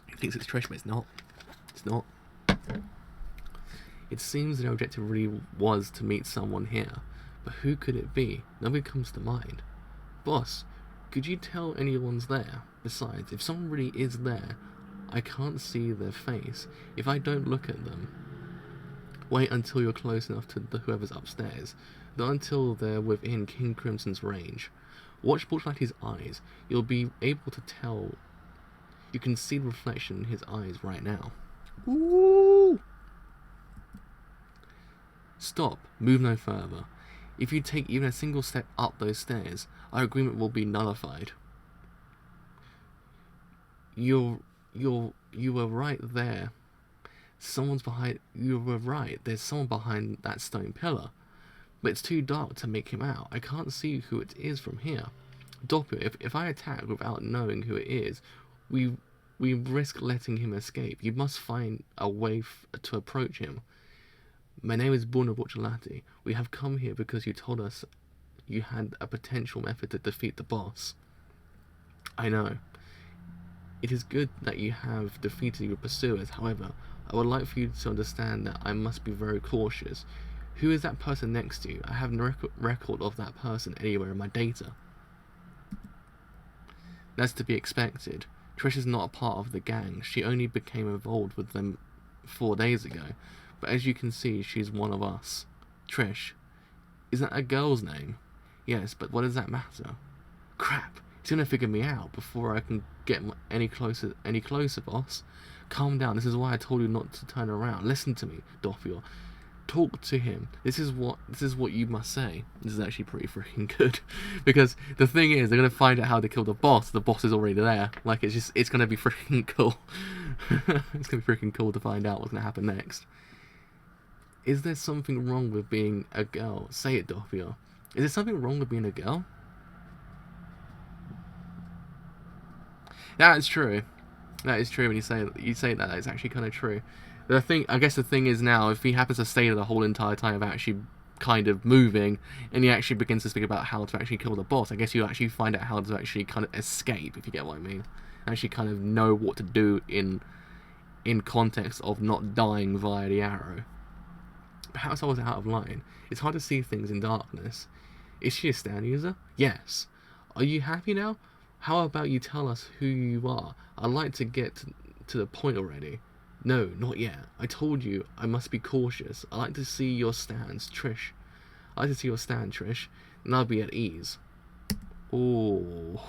He thinks it's Trish, but it's not. It's not. It seems their objective really was to meet someone here, but who could it be? Nobody comes to mind. Boss, could you tell anyone's there? Besides, if someone really is there, I can't see their face. If I don't look at them, wait until you're close enough to whoever's upstairs. Not until they're within King Crimson's range. Watch Borchlatti's eyes. You'll be able to tell. You can see the reflection in his eyes right now. Ooh! Stop. Move no further. If you take even a single step up those stairs, our agreement will be nullified. You were right there. Someone's behind. You were right. There's someone behind that stone pillar. But it's too dark to make him out. I can't see who it is from here. Doppio, if I attack without knowing who it is, we risk letting him escape. You must find a way to approach him. My name is Bruno Borcholatti. We have come here because you told us you had a potential method to defeat the boss. I know. It is good that you have defeated your pursuers. However, I would like for you to understand that I must be very cautious. Who is that person next to you? I have no record of that person anywhere in my data. That's to be expected. Trish is not a part of the gang. She only became involved with them 4 days ago. But as you can see, she's one of us. Trish. Is that a girl's name? Yes, but what does that matter? Crap. He's gonna figure me out before I can get any closer, boss. Calm down. This is why I told you not to turn around. Listen to me, Doppio. Talk to him. This is what you must say. This is actually pretty freaking good, because the thing is, they're gonna find out how to kill the boss. The boss is already there. Like, it's gonna be freaking cool. It's gonna be freaking cool to find out what's gonna happen next. Is there something wrong with being a girl? Say it, Doppio. Is there something wrong with being a girl? That is true. That is true. When you say that, it's actually kind of true. I guess the thing is now, if he happens to stay there the whole entire time of actually kind of moving, and he actually begins to speak about how to actually kill the boss, I guess you actually find out how to actually kind of escape, if you get what I mean. Actually kind of know what to do in context of not dying via the arrow. Perhaps I was out of line. It's hard to see things in darkness. Is she a stand user? Yes. Are you happy now? How about you tell us who you are? I'd like to get to the point already. No, not yet. I told you I must be cautious. I like to see your stands, Trish. I like to see your stand, Trish, and I'll be at ease. Oh.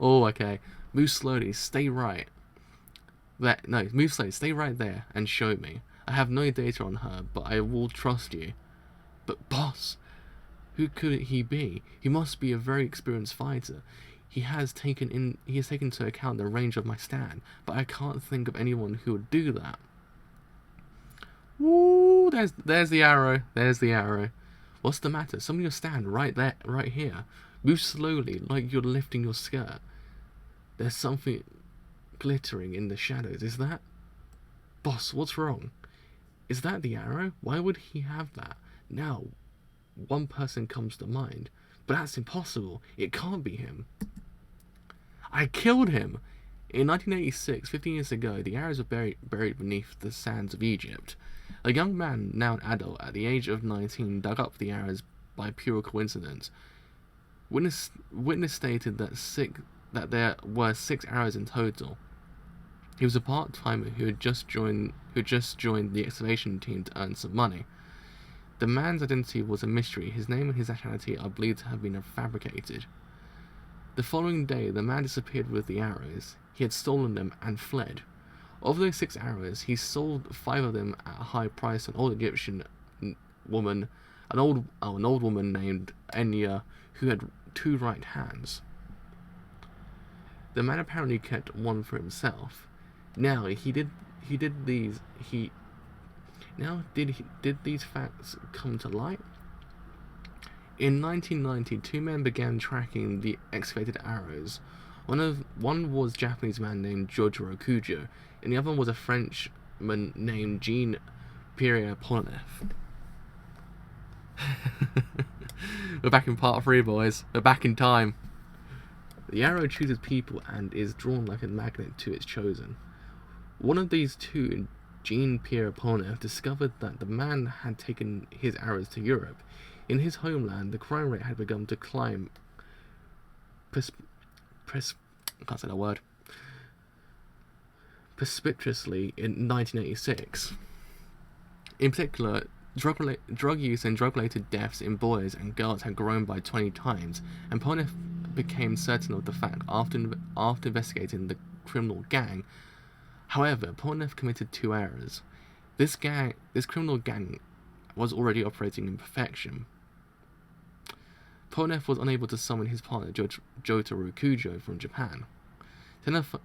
Oh, okay. Move slowly. Stay right. Move slowly. Stay right there and show me. I have no data on her, but I will trust you. But boss, who could he be? He must be a very experienced fighter. He has taken into account the range of my stand, but I can't think of anyone who would do that. Woo! There's the arrow. There's the arrow. What's the matter? Some of your stand right there, right here. Move slowly, like you're lifting your skirt. There's something glittering in the shadows. Is that? Boss, what's wrong? Is that the arrow? Why would he have that? Now, one person comes to mind. But that's impossible. It can't be him. I killed him! In 1986, 15 years ago, the arrows were buried beneath the sands of Egypt. A young man, now an adult, at the age of 19, dug up the arrows by pure coincidence. Witness stated that there were 6 arrows in total. He was a part-timer who had just joined the excavation team to earn some money. The man's identity was a mystery. His name and his nationality are believed to have been fabricated. The following day, the man disappeared with the arrows. He had stolen them and fled. Of those 6 arrows, he sold 5 of them at a high price to an old Egyptian woman, an old woman named Enya, who had 2 right hands. The man apparently kept one for himself. Now did these facts come to light? In 1990, 2 men began tracking the excavated arrows. One was a Japanese man named Jotaro Kujo, and the other was a Frenchman named Jean-Pierre Polnareff. We're back in part 3, boys. We're back in time. The arrow chooses people and is drawn like a magnet to its chosen. One of these two, Jean-Pierre Poney, discovered that the man had taken his arrows to Europe. In his homeland, the crime rate had begun to climb I can't say that word. Precipitously in 1986. In particular, drug use and drug-related deaths in boys and girls had grown by 20 times, and Poney became certain of the fact after investigating the criminal gang. However, Poney committed 2 errors. This criminal gang was already operating in perfection. Poney was unable to summon his partner Jotaro Kujo from Japan.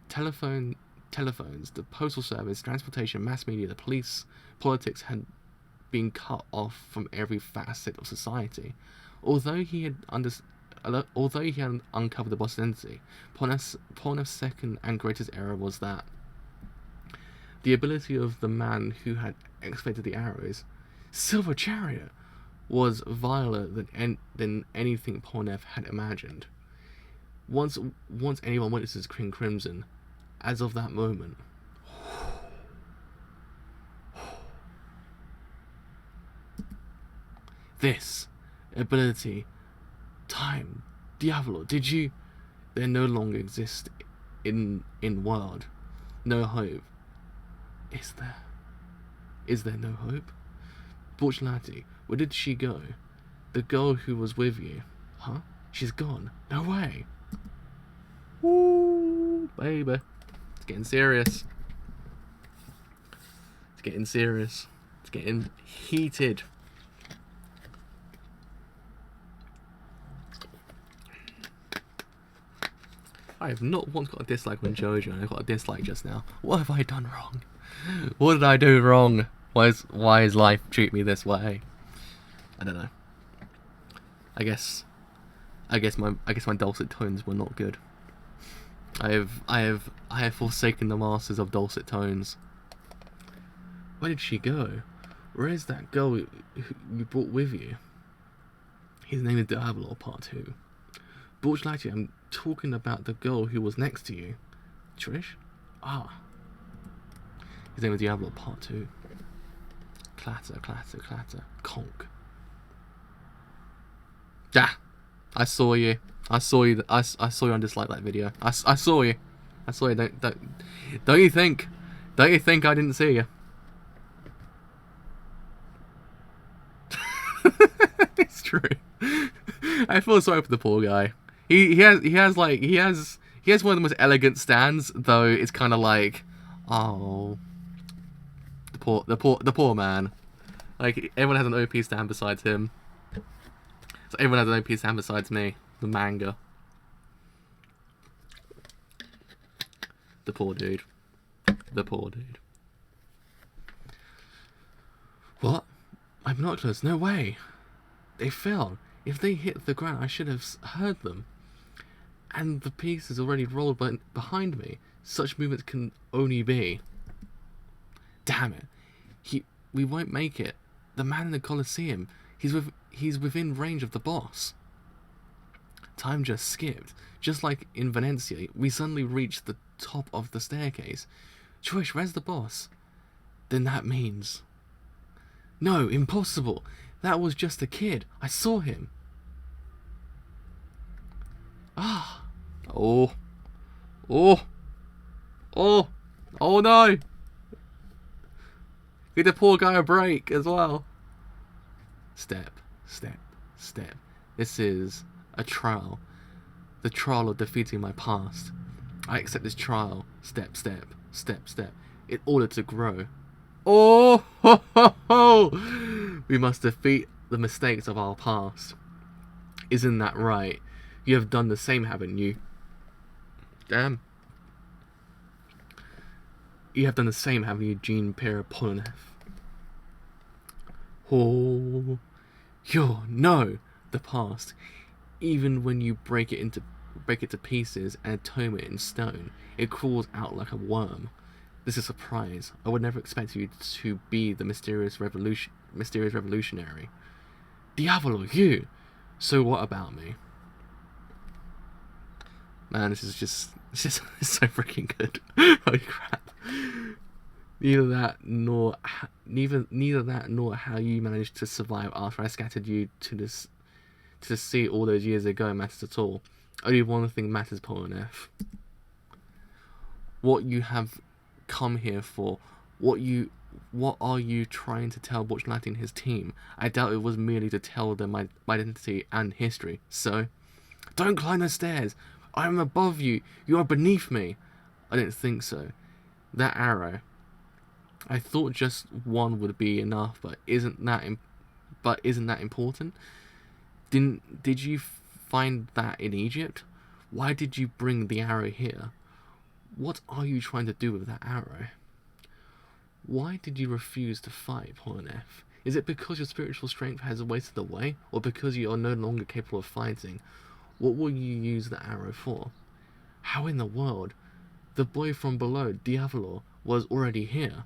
Telephones, the postal service, transportation, mass media, the police, politics had been cut off from every facet of society. Although he had uncovered the boss identity, Poney's second and greatest error was that the ability of the man who had excavated the arrows, Silver Chariot, was viler than anything Poney had imagined. Once anyone witnesses King Crimson, as of that moment, this ability, time, Diavolo, there no longer exist in world. No hope. Is there no hope? Borchelati, where did she go? The girl who was with you. Huh? She's gone. No way. Woo, baby. It's getting serious. It's getting serious. It's getting heated. I have not once got a dislike on JoJo, and I got a dislike just now. What have I done wrong? What did I do wrong? Why is life treat me this way? I don't know. I guess my dulcet tones were not good. I have forsaken the masters of dulcet tones. Where did she go? Where is that girl you brought with you? His name is Diavolo, part 2. Borchelati, I'm talking about the girl who was next to you. Trish? Ah. His name is Diavolo, part 2. Clatter, clatter, clatter. Conk. Ah! I saw you. I saw you on Dislike That video. I saw you. I saw you. Don't you think I didn't see you? It's true. I feel sorry for the poor guy. He has one of the most elegant stands, though it's kind of like, oh, the poor man. Like, everyone has an OP stand besides him. So everyone has an OP stand besides me, the manga. The poor dude. The poor dude. What? My binoculars? No way. They fell. If they hit the ground, I should have heard them. And the pieces already rolled behind me. Such movements can only be. Damn it. We won't make it. The man in the Coliseum. He's within range of the boss. Time just skipped. Just like in Venetia, we suddenly reached the top of the staircase. Trish, where's the boss? Then that means... No, impossible. That was just a kid. I saw him. Ah. Oh. Oh. Oh. Oh no. Give the poor guy a break as well. Step, step, step. This is a trial. The trial of defeating my past. I accept this trial. Step, step, step, step. In order to grow. Oh, ho, ho, ho. We must defeat the mistakes of our past. Isn't that right? You have done the same, haven't you? Damn. You have done the same, haven't you, Jean-Pierre Poney? Oh, you know the past. Even when you break it to pieces and atone it in stone, it crawls out like a worm. This is a surprise. I would never expect you to be the mysterious revolutionary. Diavolo, you! So what about me? Man, this is just it's so freaking good. Holy crap. Neither that nor how you managed to survive after I scattered you to the sea all those years ago matters at all. Only one thing matters, Paul and F. What you have come here for, what are you trying to tell Butch Latte and his team? I doubt it was merely to tell them my identity and history. So, don't climb the stairs. I am above you. You are beneath me. I didn't think so. That arrow. I thought just one would be enough, but isn't that important? Did you find that in Egypt? Why did you bring the arrow here? What are you trying to do with that arrow? Why did you refuse to fight, Paul and F? Is it because your spiritual strength has wasted away, or because you are no longer capable of fighting? What will you use the arrow for? How in the world? The boy from below, Diavolo, was already here.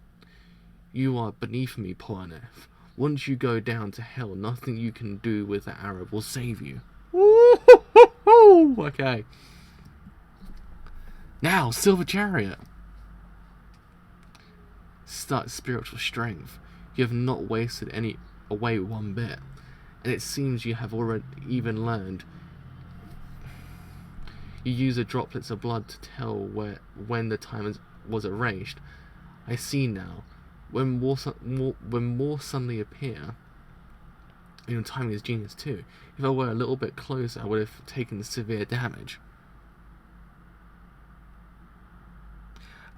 You are beneath me, Paul and F. Once you go down to hell, nothing you can do with the arrow will save you. Okay. Now, Silver Chariot. Start spiritual strength. You have not wasted away one bit, and it seems you have already even learned. You use the droplets of blood to tell when the time was erased. I see now. When more suddenly appear, and your timing is genius too. If I were a little bit closer, I would have taken severe damage.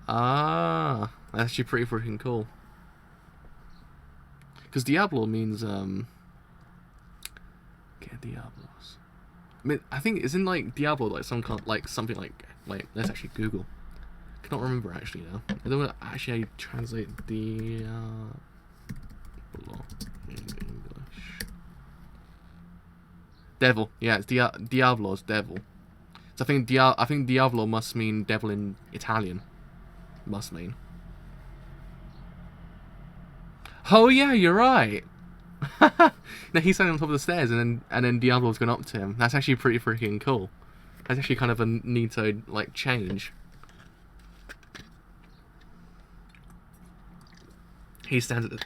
Ah, that's actually pretty freaking cool. Because Diablo means get Diablos. I mean, I think isn't like Diablo like some kind like something like wait, let's actually Google. I cannot remember actually now. I don't know actually I translate Diablo in English. Devil, yeah, it's Diablo's devil. So I think Diavolo must mean devil in Italian. Must mean. Oh yeah, you're right. No, he's standing on top of the stairs, and then Diablo's gone up to him. That's actually pretty freaking cool. That's actually kind of a neato like change. He stands at the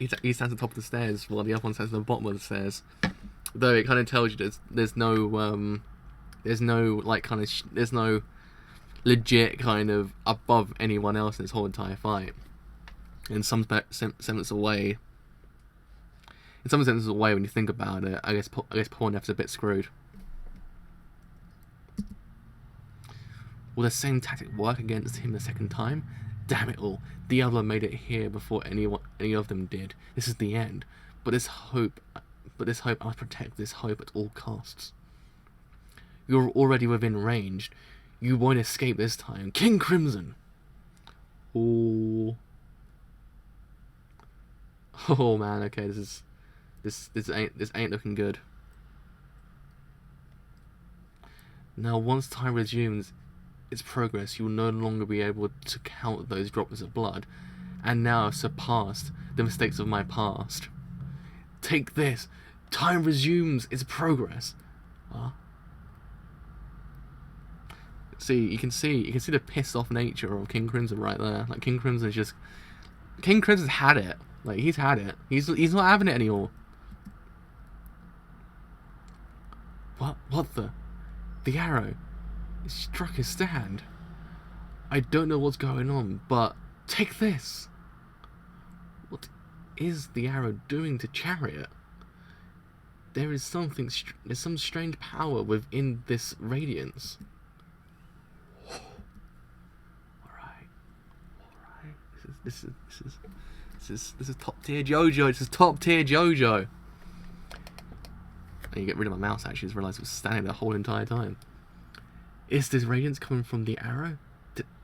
top of the stairs while the other one stands at the bottom of the stairs. Though it kind of tells you there's no legit kind of above anyone else in this whole entire fight. In some sense away. In some sense away, when you think about it, I guess Paul Neff's a bit screwed. Will the same tactic work against him the second time? Damn it all! Diablo made it here before any of them did. This is the end. But this hope, I must protect this hope at all costs. You're already within range. You won't escape this time. King Crimson. Oh man. Okay, this ain't looking good. Now, once time resumes its progress, you will no longer be able to count those droplets of blood, and now have surpassed the mistakes of my past. Take this. Time resumes its progress. Huh? You can see the pissed off nature of King Crimson right there. Like King Crimson's had it. Like he's had it. He's not having it anymore. What the arrow? It struck his stand. I don't know what's going on, but take this. What is the arrow doing to Chariot? There's some strange power within this radiance. Alright. This is top tier JoJo. This is top tier JoJo. I need to get rid of my mouse actually, just realised it was standing the whole entire time. Is this radiance coming from the arrow?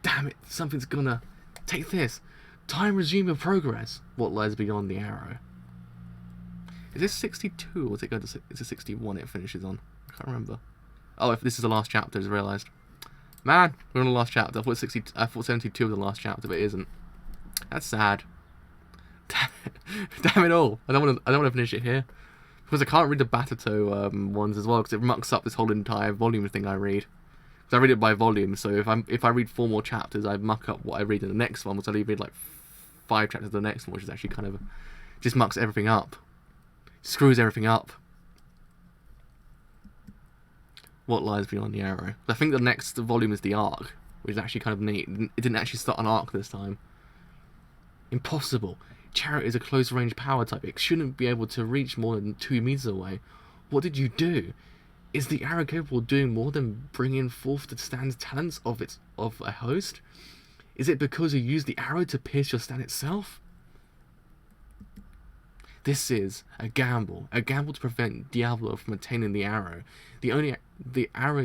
Damn it, something's gonna... Take this! Time resume of progress! What lies beyond the arrow? Is this 62 or is it going to... Is it 61 it finishes on? I can't remember. Oh, if this is the last chapter, I just realised. Man, we're on the last chapter. I thought 72 was the last chapter, but it isn't. That's sad. Damn it all. I don't want to finish it here. Because I can't read the Batato ones as well, because it mucks up this whole entire volume thing I read. Because I read it by volume, so if I read 4 more chapters, I muck up what I read in the next one, because I read like 5 chapters of the next one, which is actually kind of just mucks everything up, screws everything up. What lies beyond the arrow? I think the next volume is the arc, which is actually kind of neat. It didn't actually start an arc this time. Impossible. Chariot is a close-range power type. It shouldn't be able to reach more than 2 meters away. What did you do? Is the arrow capable of doing more than bringing forth the stand's talents of a host? Is it because you used the arrow to pierce your stand itself? This is a gamble to prevent Diablo from attaining the arrow. The arrow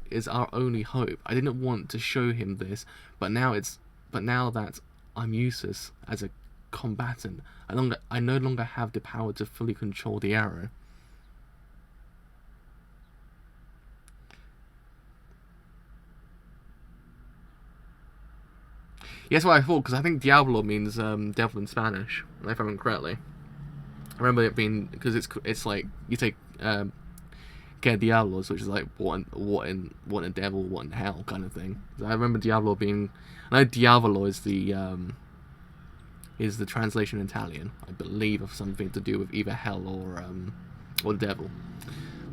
is our only hope. I didn't want to show him this, but now that I'm useless as a combatant, I no longer have the power to fully control the arrow. Yeah, that's what I thought, because I think Diablo means devil in Spanish, if I remember correctly. I remember it being, because it's like you take Que Diablos, which is like what in devil, what in hell kind of thing. So I remember Diablo being, I know Diavolo is the translation in Italian, I believe, of something to do with either hell or devil.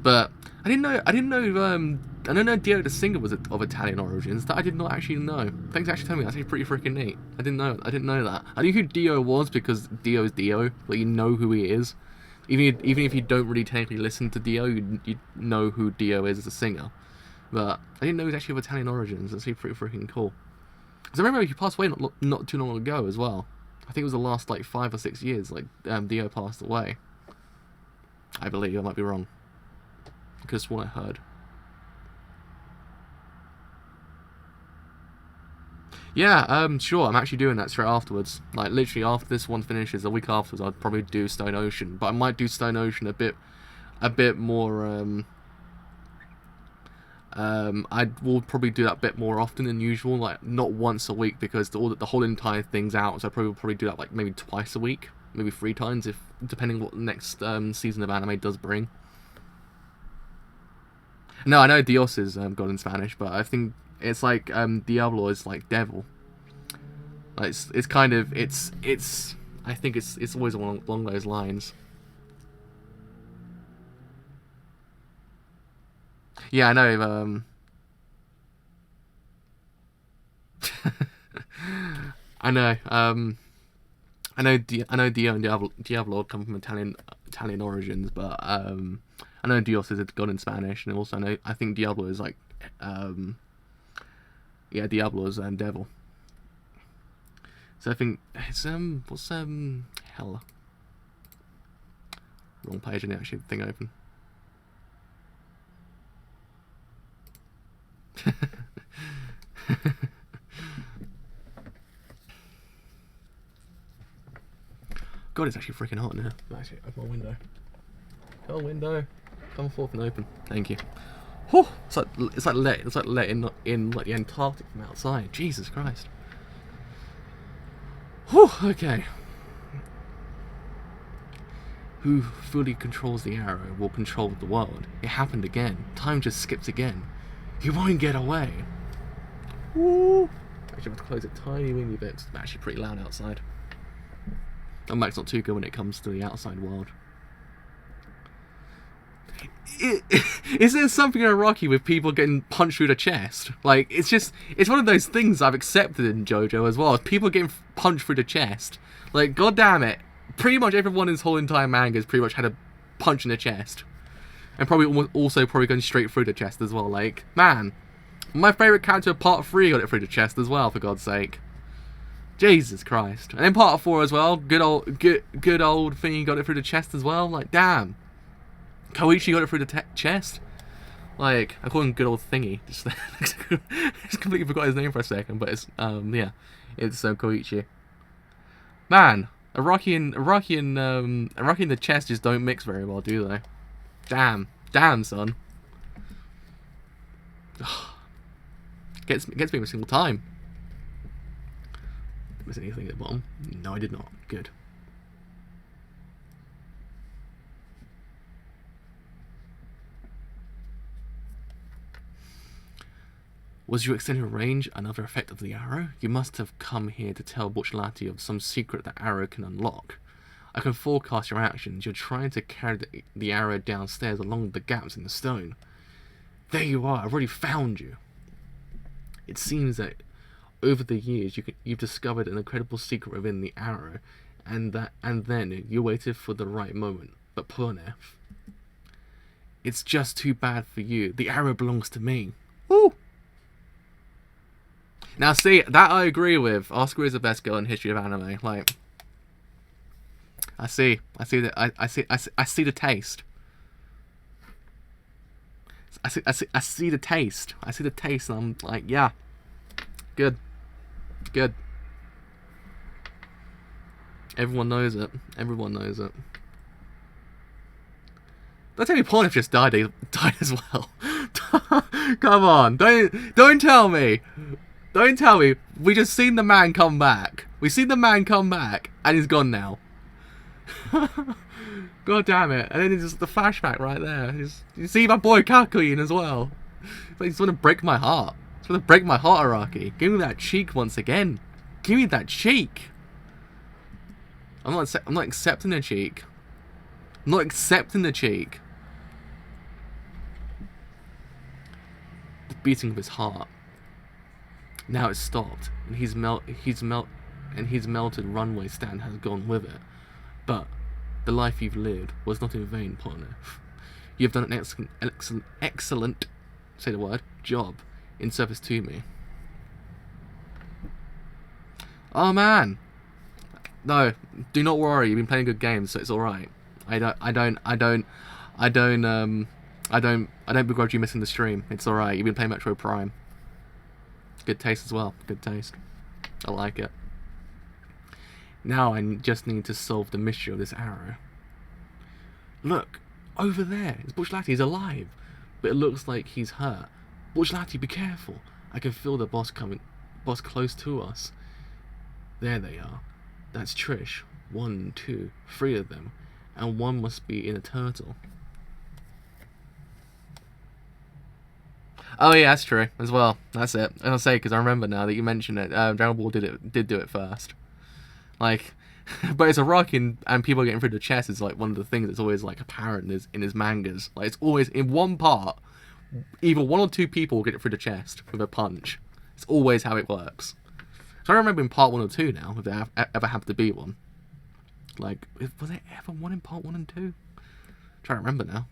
But I didn't know Dio the singer was of Italian origins. That I did not actually know. Thanks for actually telling me. That's actually pretty freaking neat. I didn't know that. I knew who Dio was because Dio is Dio. Like, you know who he is. Even if you don't really technically listen to Dio, you know who Dio is as a singer. But I didn't know he was actually of Italian origins. That's actually pretty freaking cool. Because I remember he passed away not too long ago as well. I think it was the last like 5 or 6 years. Like Dio passed away. I believe. I might be wrong. Because what I heard. Yeah, sure, I'm actually doing that straight afterwards. Like, literally after this one finishes, a week afterwards, I'd probably do Stone Ocean. But I might do Stone Ocean a bit more, I will probably do that a bit more often than usual, like, not once a week, because the whole entire thing's out, so I'd probably do that, like, maybe twice a week, maybe 3 times, depending what the next, season of anime does bring. No, I know Dios is God in Spanish, but I think it's like Diablo is like devil. Like it's kind of it's I think it's always along those lines. Yeah, I know. I know. I know Dio and Diablo come from Italian origins, but I know Dios is a god in Spanish, and also I think Diablo is like yeah, Diablo is devil. So I think it's what's hell. Wrong page, I didn't actually have the thing open. God, it's actually freaking hot in here. Actually, open my window. Come on, window. Come forth and open. Thank you. Whew, it's like letting in like the Antarctic from outside. Jesus Christ. Whew, okay. Who fully controls the arrow will control the world. It happened again. Time just skips again. You won't get away. Woo! Actually, I have to close it tiny weeny bit. It's actually pretty loud outside. And Mac's not too good when it comes to the outside world. Is there something Iraqi with people getting punched through the chest? Like, it's one of those things I've accepted in JoJo as well. People getting punched through the chest. Like, god damn it. Pretty much everyone in this whole entire manga has pretty much had a punch in the chest. And probably also going straight through the chest as well. Like, man. My favourite character of Part 3 got it through the chest as well, for God's sake. Jesus Christ. And then Part 4 as well. Good old thingy got it through the chest as well. Like, damn. Koichi got it through the chest. Like, I call him good old thingy. Just completely forgot his name for a second, but it's yeah, it's Koichi. Man, Iraqi and the chest just don't mix very well, do they? Damn, son. Gets me every single time. Did I miss anything at the bottom? No, I did not. Good. Was your extended range another effect of the arrow? You must have come here to tell Bucciolati of some secret that arrow can unlock. I can forecast your actions. You're trying to carry the arrow downstairs along the gaps in the stone. There you are. I've already found you. It seems that over the years you've discovered an incredible secret within the arrow, and then you waited for the right moment. But Purnef, it's just too bad for you. The arrow belongs to me. Woo! Now see, that I agree with. Asuka is the best girl in history of anime. Like, I see the taste. I see the taste. I see the taste, and I'm like, yeah, good. Everyone knows it. Everyone knows it. Don't tell me Pornif just died as well. Come on, don't tell me. Don't tell me. We just seen the man come back. We seen the man come back, and he's gone now. God damn it. And then it's just the flashback right there. You see my boy Kakuin as well. It's like, he's want to break my heart. He's want to break my heart, Araki. Give me that cheek once again. Give me that cheek. I'm not accepting the cheek. I'm not accepting the cheek. The beating of his heart. Now it's stopped, and his melted runway stand has gone with it. But the life you've lived was not in vain, partner. You've done an excellent, say the word, job in service to me. Oh man, no, do not worry. You've been playing good games, so it's all right. I don't begrudge you missing the stream. It's all right. You've been playing Metro Prime. Good taste as well. Good taste. I like it. Now I just need to solve the mystery of this arrow. Look, over there. It's Bucciolati. He's alive, but it looks like he's hurt. Bucciolati, be careful. I can feel the boss close to us. There they are. That's Trish. 1, 2, 3 of them, and one must be in a turtle. Oh yeah, that's true as well. That's it. As I say, because I remember now that you mentioned it. Dragon Ball did do it first. Like, but it's a rock and people getting through the chest is like one of the things that's always like apparent in his mangas. Like, it's always in one part, either 1 or 2 people will get it through the chest with a punch. It's always how it works. So I remember in part 1 or 2 now, if there ever happened to be one. Like, was there ever one in part 1 and 2? I'm trying to remember now.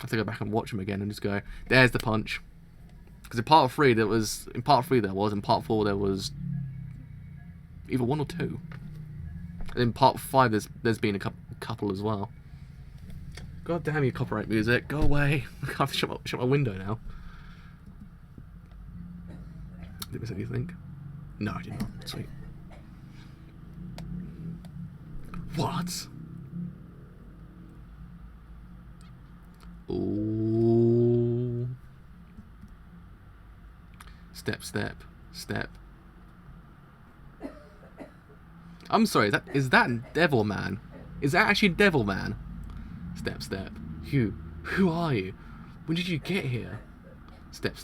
I have to go back and watch them again and just go, there's the punch. Because in part 3 there was, in part 4 there was either 1 or 2. And in part 5 there's been a couple as well. God damn you, copyright music, go away. I have to shut my window now. Did I miss anything? No, I did not. Sweet. What? Ooh. Step. I'm sorry, is that Devil Man? Is that actually Devil Man? Step. Who are you? When did you get here? Step.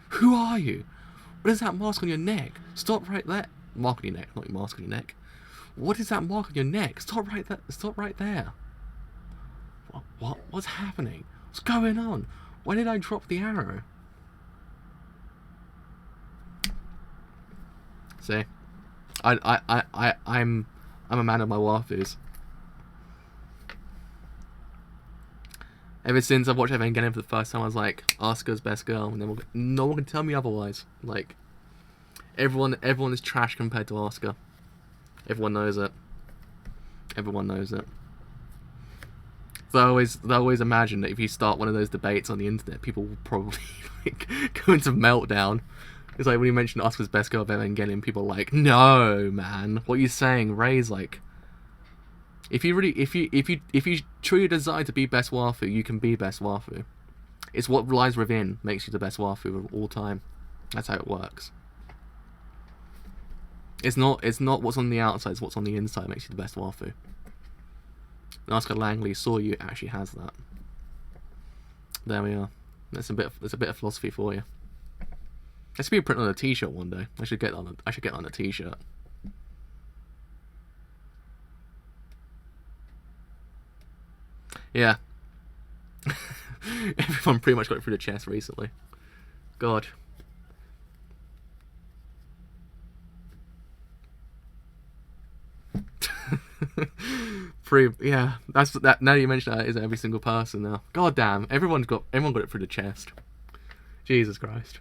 Who are you? What is that mark on your neck? Stop right there. Mark on your neck, not your mask on your neck. What is that mark on your neck? Stop right there. What's happening? What's going on? Why did I drop the arrow? See, I'm a man of my waifus. Ever since I've watched Evangelion for the first time, I was like, Asuka's best girl, and no one can tell me otherwise. Like, everyone is trash compared to Asuka. Everyone knows it. So I always imagine that if you start one of those debates on the internet, people will probably like go into meltdown. It's like when you mention Asuka's best girl of Evangelion, people are like, no man, what are you saying? Ray's like, if you truly desire to be best waifu, you can be best waifu. It's what lies within makes you the best waifu of all time. That's how it works. It's not what's on the outside, it's what's on the inside makes you the best waifu. And Asuka Langley saw you actually has that. There we are. That's a bit of philosophy for you. That should be printed on a T-shirt one day. I should get on a T-shirt. Yeah. Everyone pretty much got it through the chest recently. God. Yeah, that's that. Now you mention that, isn't every single person now? God damn, everyone got it through the chest. Jesus Christ.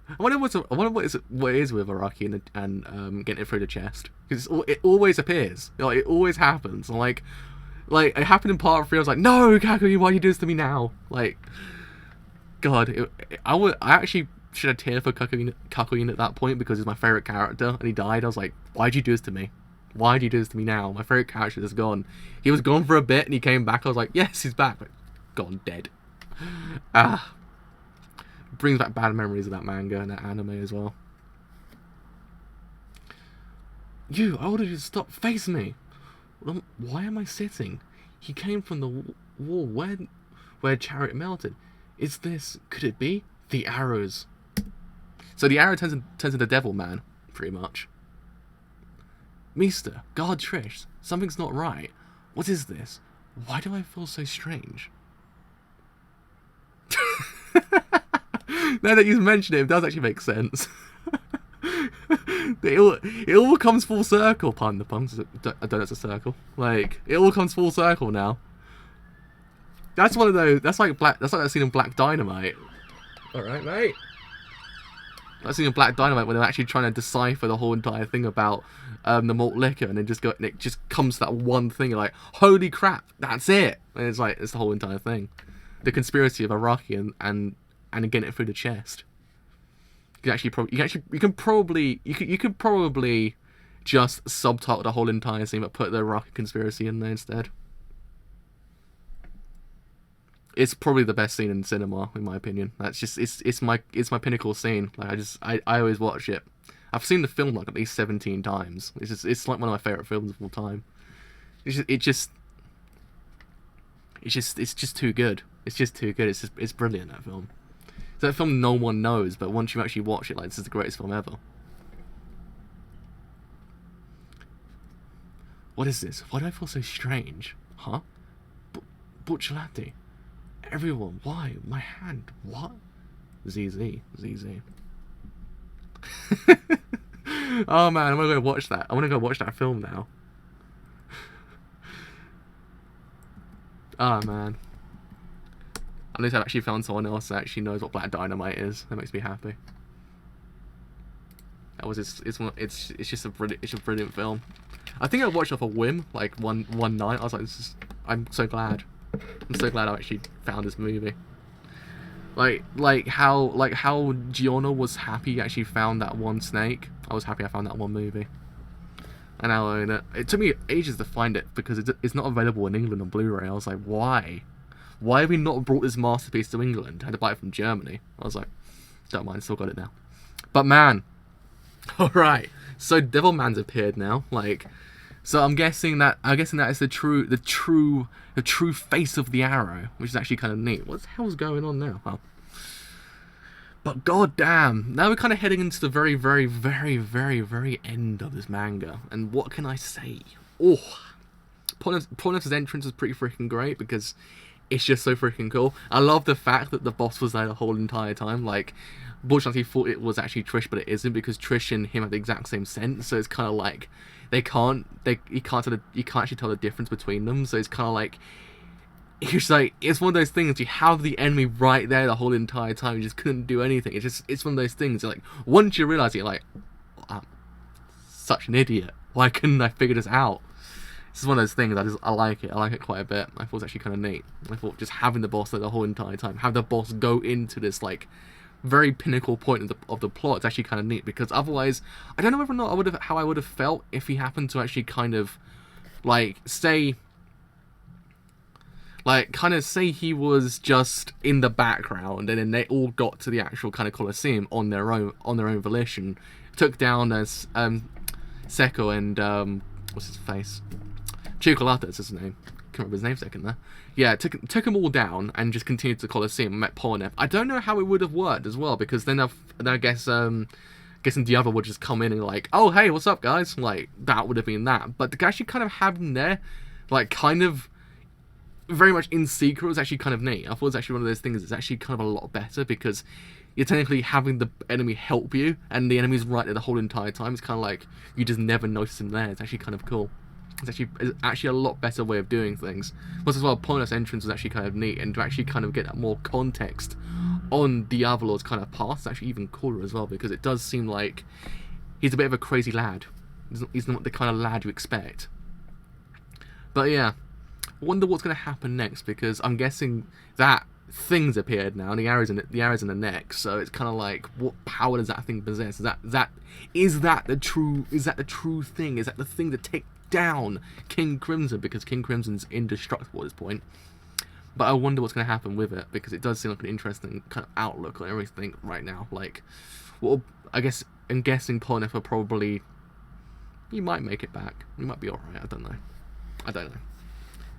I wonder what it is with Araki and getting it through the chest, because it always appears. Like, it always happens. Like it happened in part 3. I was like, no, Kakuya, why do you do this to me now? Like, God, I actually shed a tear for Kakuya at that point, because he's my favorite character, and he died. I was like, why'd you do this to me? Why'd you do this to me now? My favorite character is gone. He was gone for a bit, and he came back. I was like, yes, he's back. But gone, dead. Brings back bad memories of that manga and that anime as well. I ordered you to stop. Face me. Why am I sitting? He came from the wall where Chariot melted. Is this? Could it be the arrows? So the arrow turns into Devil Man, pretty much. Mister, God, Trish, something's not right. What is this? Why do I feel so strange? Now that you've mentioned it, it does actually make sense. It all comes full circle. Pardon the puns. I don't know, it's a circle. Like, it all comes full circle now. That's one of those. That's like that scene in Black Dynamite. All right, mate. That scene in Black Dynamite when they're actually trying to decipher the whole entire thing about the malt liquor, and it just comes to that one thing. You're like, holy crap, that's it. And it's like, it's the whole entire thing. The conspiracy of Araki and getting it through the chest. You can probably just subtitle the whole entire scene, but put the Araki conspiracy in there instead. It's probably the best scene in cinema, in my opinion. That's just it's my pinnacle scene. Like, I always watch it. I've seen the film like at least 17 times. It's like one of my favorite films of all time. It's just too good. It's just too good. It's brilliant, that film. It's that film no one knows, but once you actually watch it, like, this is the greatest film ever. What is this? Why do I feel so strange? Huh? Butchlati. Everyone, why? My hand. What? ZZ. Oh man, I'm gonna go watch that. I wanna go watch that film now. Oh man. At least I've actually found someone else that actually knows what Black Dynamite is. That makes me happy. That was it's just a brilliant film. I think I watched it off a whim, like one night. I was like, I'm so glad. I'm so glad I actually found this movie. Like how Giorno was happy he actually found that one snake. I was happy I found that one movie. And I own it. It took me ages to find it because it's not available in England on Blu-ray. I was like, why? Why have we not brought this masterpiece to England? I had to buy it from Germany. I was like, don't mind, still got it now. But man, alright. So Devilman's appeared now. Like, so I'm guessing that is the true face of the arrow, which is actually kind of neat. What the hell's going on now? Well, but goddamn, now we're kind of heading into the very, very, very, very, very end of this manga. And what can I say? Oh, Porneff's entrance is pretty freaking great because it's just so freaking cool. I love the fact that the boss was there the whole entire time. Like, Borchardt thought it was actually Trish, but it isn't, because Trish and him have the exact same scent. So it's kind of like you can't actually tell the difference between them. So it's kind of like, it's one of those things. You have the enemy right there the whole entire time. You just couldn't do anything. It's one of those things. Like, once you realize it, you're like, oh, I'm such an idiot. Why couldn't I figure this out? This is one of those things. I like it. I like it quite a bit. I thought it was actually kind of neat. I thought just having the boss there the whole entire time, have the boss go into this like very pinnacle point of the plot, it's actually kind of neat, because otherwise, I don't know whether or not how I would have felt if he happened to actually kind of like say he was just in the background, and then they all got to the actual kind of Coliseum on their own volition, took down as Seko and what's his face, Chocolate is his name. remember his name for a second there. Yeah, took them all down and just continued to the Coliseum and met Polnareff. I don't know how it would have worked as well, because then I guess guessing Diablo would just come in and like, oh hey, what's up guys? Like that would have been that. But to actually kind of have him there, like kind of very much in secret, was actually kind of neat. I thought it was actually one of those things that's actually kind of a lot better, because you're technically having the enemy help you, and the enemy's right there the whole entire time. It's kind of like you just never notice him there. It's actually kind of cool. It's actually a lot better way of doing things. Plus as well, Polnareff's entrance was actually kind of neat, and to actually kind of get that more context on Diavolo's kind of past is actually even cooler as well, because it does seem like he's a bit of a crazy lad. He's not the kind of lad you expect. But yeah, I wonder what's going to happen next, because I'm guessing that thing's appeared now, and the arrow's in the neck. So it's kind of like, what power does that thing possess? Is that the true thing? Is that the thing to take down King Crimson? Because King Crimson's indestructible at this point. But I wonder what's going to happen with it, because it does seem like an interesting kind of outlook on everything right now. Like, well, I'm guessing Polnareff will probably, he might make it back. He might be alright. I don't know.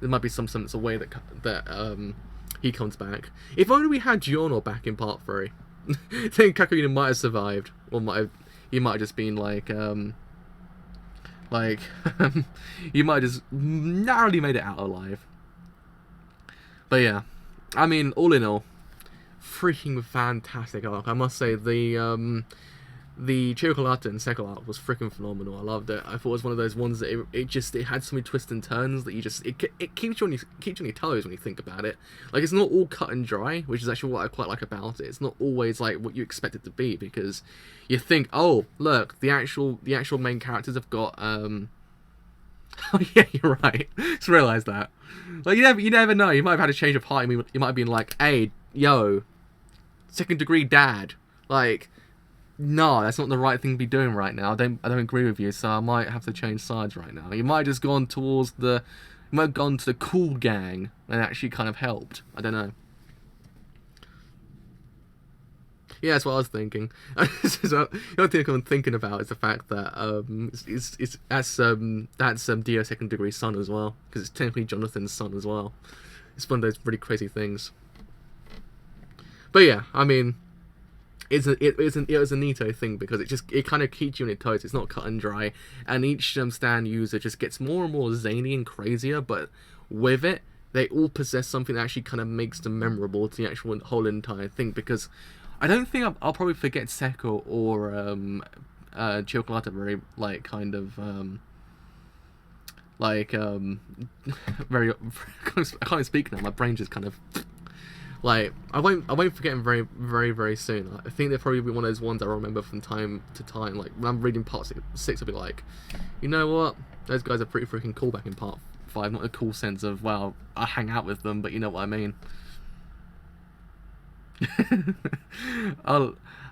There might be some sense of way that he comes back. If only we had Giorno back in part 3. I think Kakyoin might have survived, or he might have just been like he might have just narrowly made it out alive. But yeah, I mean, all in all, freaking fantastic arc. I must say, the Chocolate and Second arc was freaking phenomenal. I loved it. I thought it was one of those ones that it had so many twists and turns that it keeps you on your toes when you think about it. Like, it's not all cut and dry, which is actually what I quite like about it. It's not always like what you expect it to be, because you think, oh look, the actual main characters have got oh yeah, you're right. Just realised that. Like, you never know. You might have had a change of heart. You might have been like, hey, yo, second degree dad. Like, no, that's not the right thing to be doing right now. I don't agree with you, so I might have to change sides right now. You might have just gone towards you might have gone to the cool gang and actually kind of helped. I don't know. Yeah, that's what I was thinking. So, the other thing I'm thinking about is the fact that that's Dio's second degree son as well, because it's technically Jonathan's son as well. It's one of those really crazy things. But yeah, I mean, it was a neato thing, because it kind of keeps you on your toes. It's not cut and dry, and each stand user just gets more and more zany and crazier. But with it, they all possess something that actually kind of makes them memorable to the actual whole entire thing. Because I don't think I'll probably forget Seko or Chocolate very very I can't even speak now. My brain just kind of like, I won't forget them very very very soon. I think they'll probably be one of those ones I remember from time to time. Like when I'm reading part 6, I'll be like, you know what, those guys are pretty freaking cool back in part 5. Not a cool sense of, well, I hang out with them, but you know what I mean.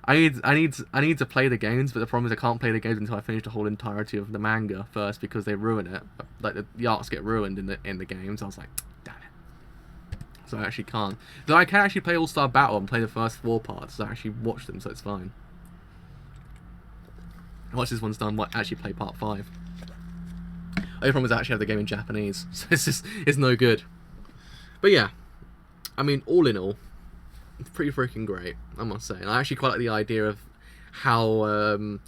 I need to play the games, but the problem is I can't play the games until I finish the whole entirety of the manga first, because they ruin it. Like the arcs get ruined in the games. I was like, damn it. So I actually can't. Though I can actually play All Star Battle and play the first 4 parts. So I actually watch them, so it's fine. Once this one's done, I actually play part 5. The only problem is I actually have the game in Japanese, so it's no good. But yeah, I mean, all in all, it's pretty freaking great, I must say. And I actually quite like the idea of how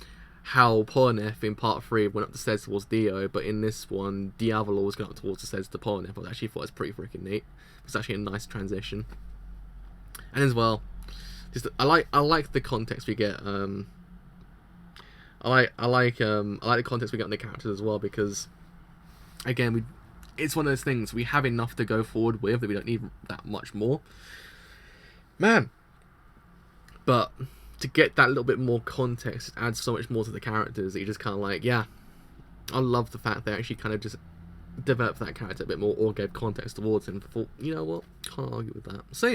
Polnareff in part 3 went up the stairs towards Dio, but in this one, Diavolo was going up towards the stairs to Polnareff. I actually thought it was pretty freaking neat. It's actually a nice transition. And as well, just I like the context we get. I like the context we get on the characters as well, because again, it's one of those things, we have enough to go forward with that we don't need that much more. Man, but to get that little bit more context, it adds so much more to the characters that you just kind of like, yeah, I love the fact they actually kind of just developed that character a bit more, or gave context towards him. Thought, you know what, can't argue with that. So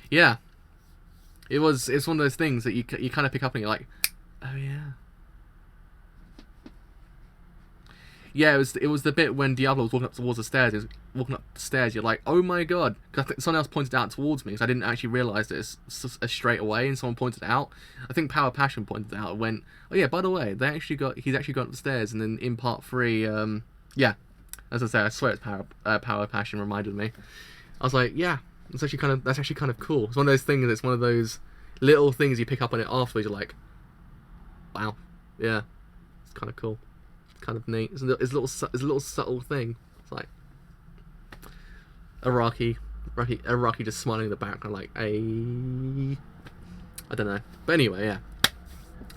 yeah, it's one of those things that you kind of pick up and you're like, oh yeah. Yeah, it was the bit when Diablo was walking up towards the stairs. Walking up the stairs, you're like, oh my god. Because I think someone else pointed out towards me, because I didn't actually realise this straight away, and someone pointed it out. I think Power Passion pointed it out and went, oh yeah, by the way, he's actually gone up the stairs. And then in part 3, Yeah, as I say, I swear it's Power of Passion reminded me. I was like, yeah, that's actually kind of cool. It's one of those things. It's one of those little things you pick up on it afterwards. You're like, wow, yeah, it's kind of cool, kind of neat. It's a little subtle thing. It's like Araki just smiling in the background, like, I don't know. But anyway, yeah.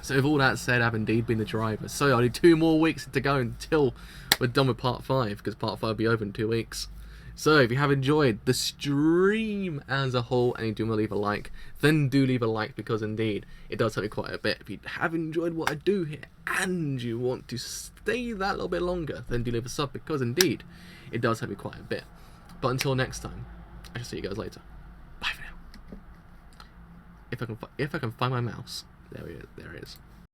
So with all that said, I've indeed been the driver. So only 2 more weeks to go until we're done with part 5, because part 5 will be over in 2 weeks. So if you have enjoyed the stream as a whole and you do want to leave a like, then do leave a like, because indeed it does help me quite a bit. If you have enjoyed what I do here and you want to stay that little bit longer, then do leave a sub, because indeed it does help me quite a bit. But until next time, I shall see you guys later. Bye for now. If I can find my mouse. There it is.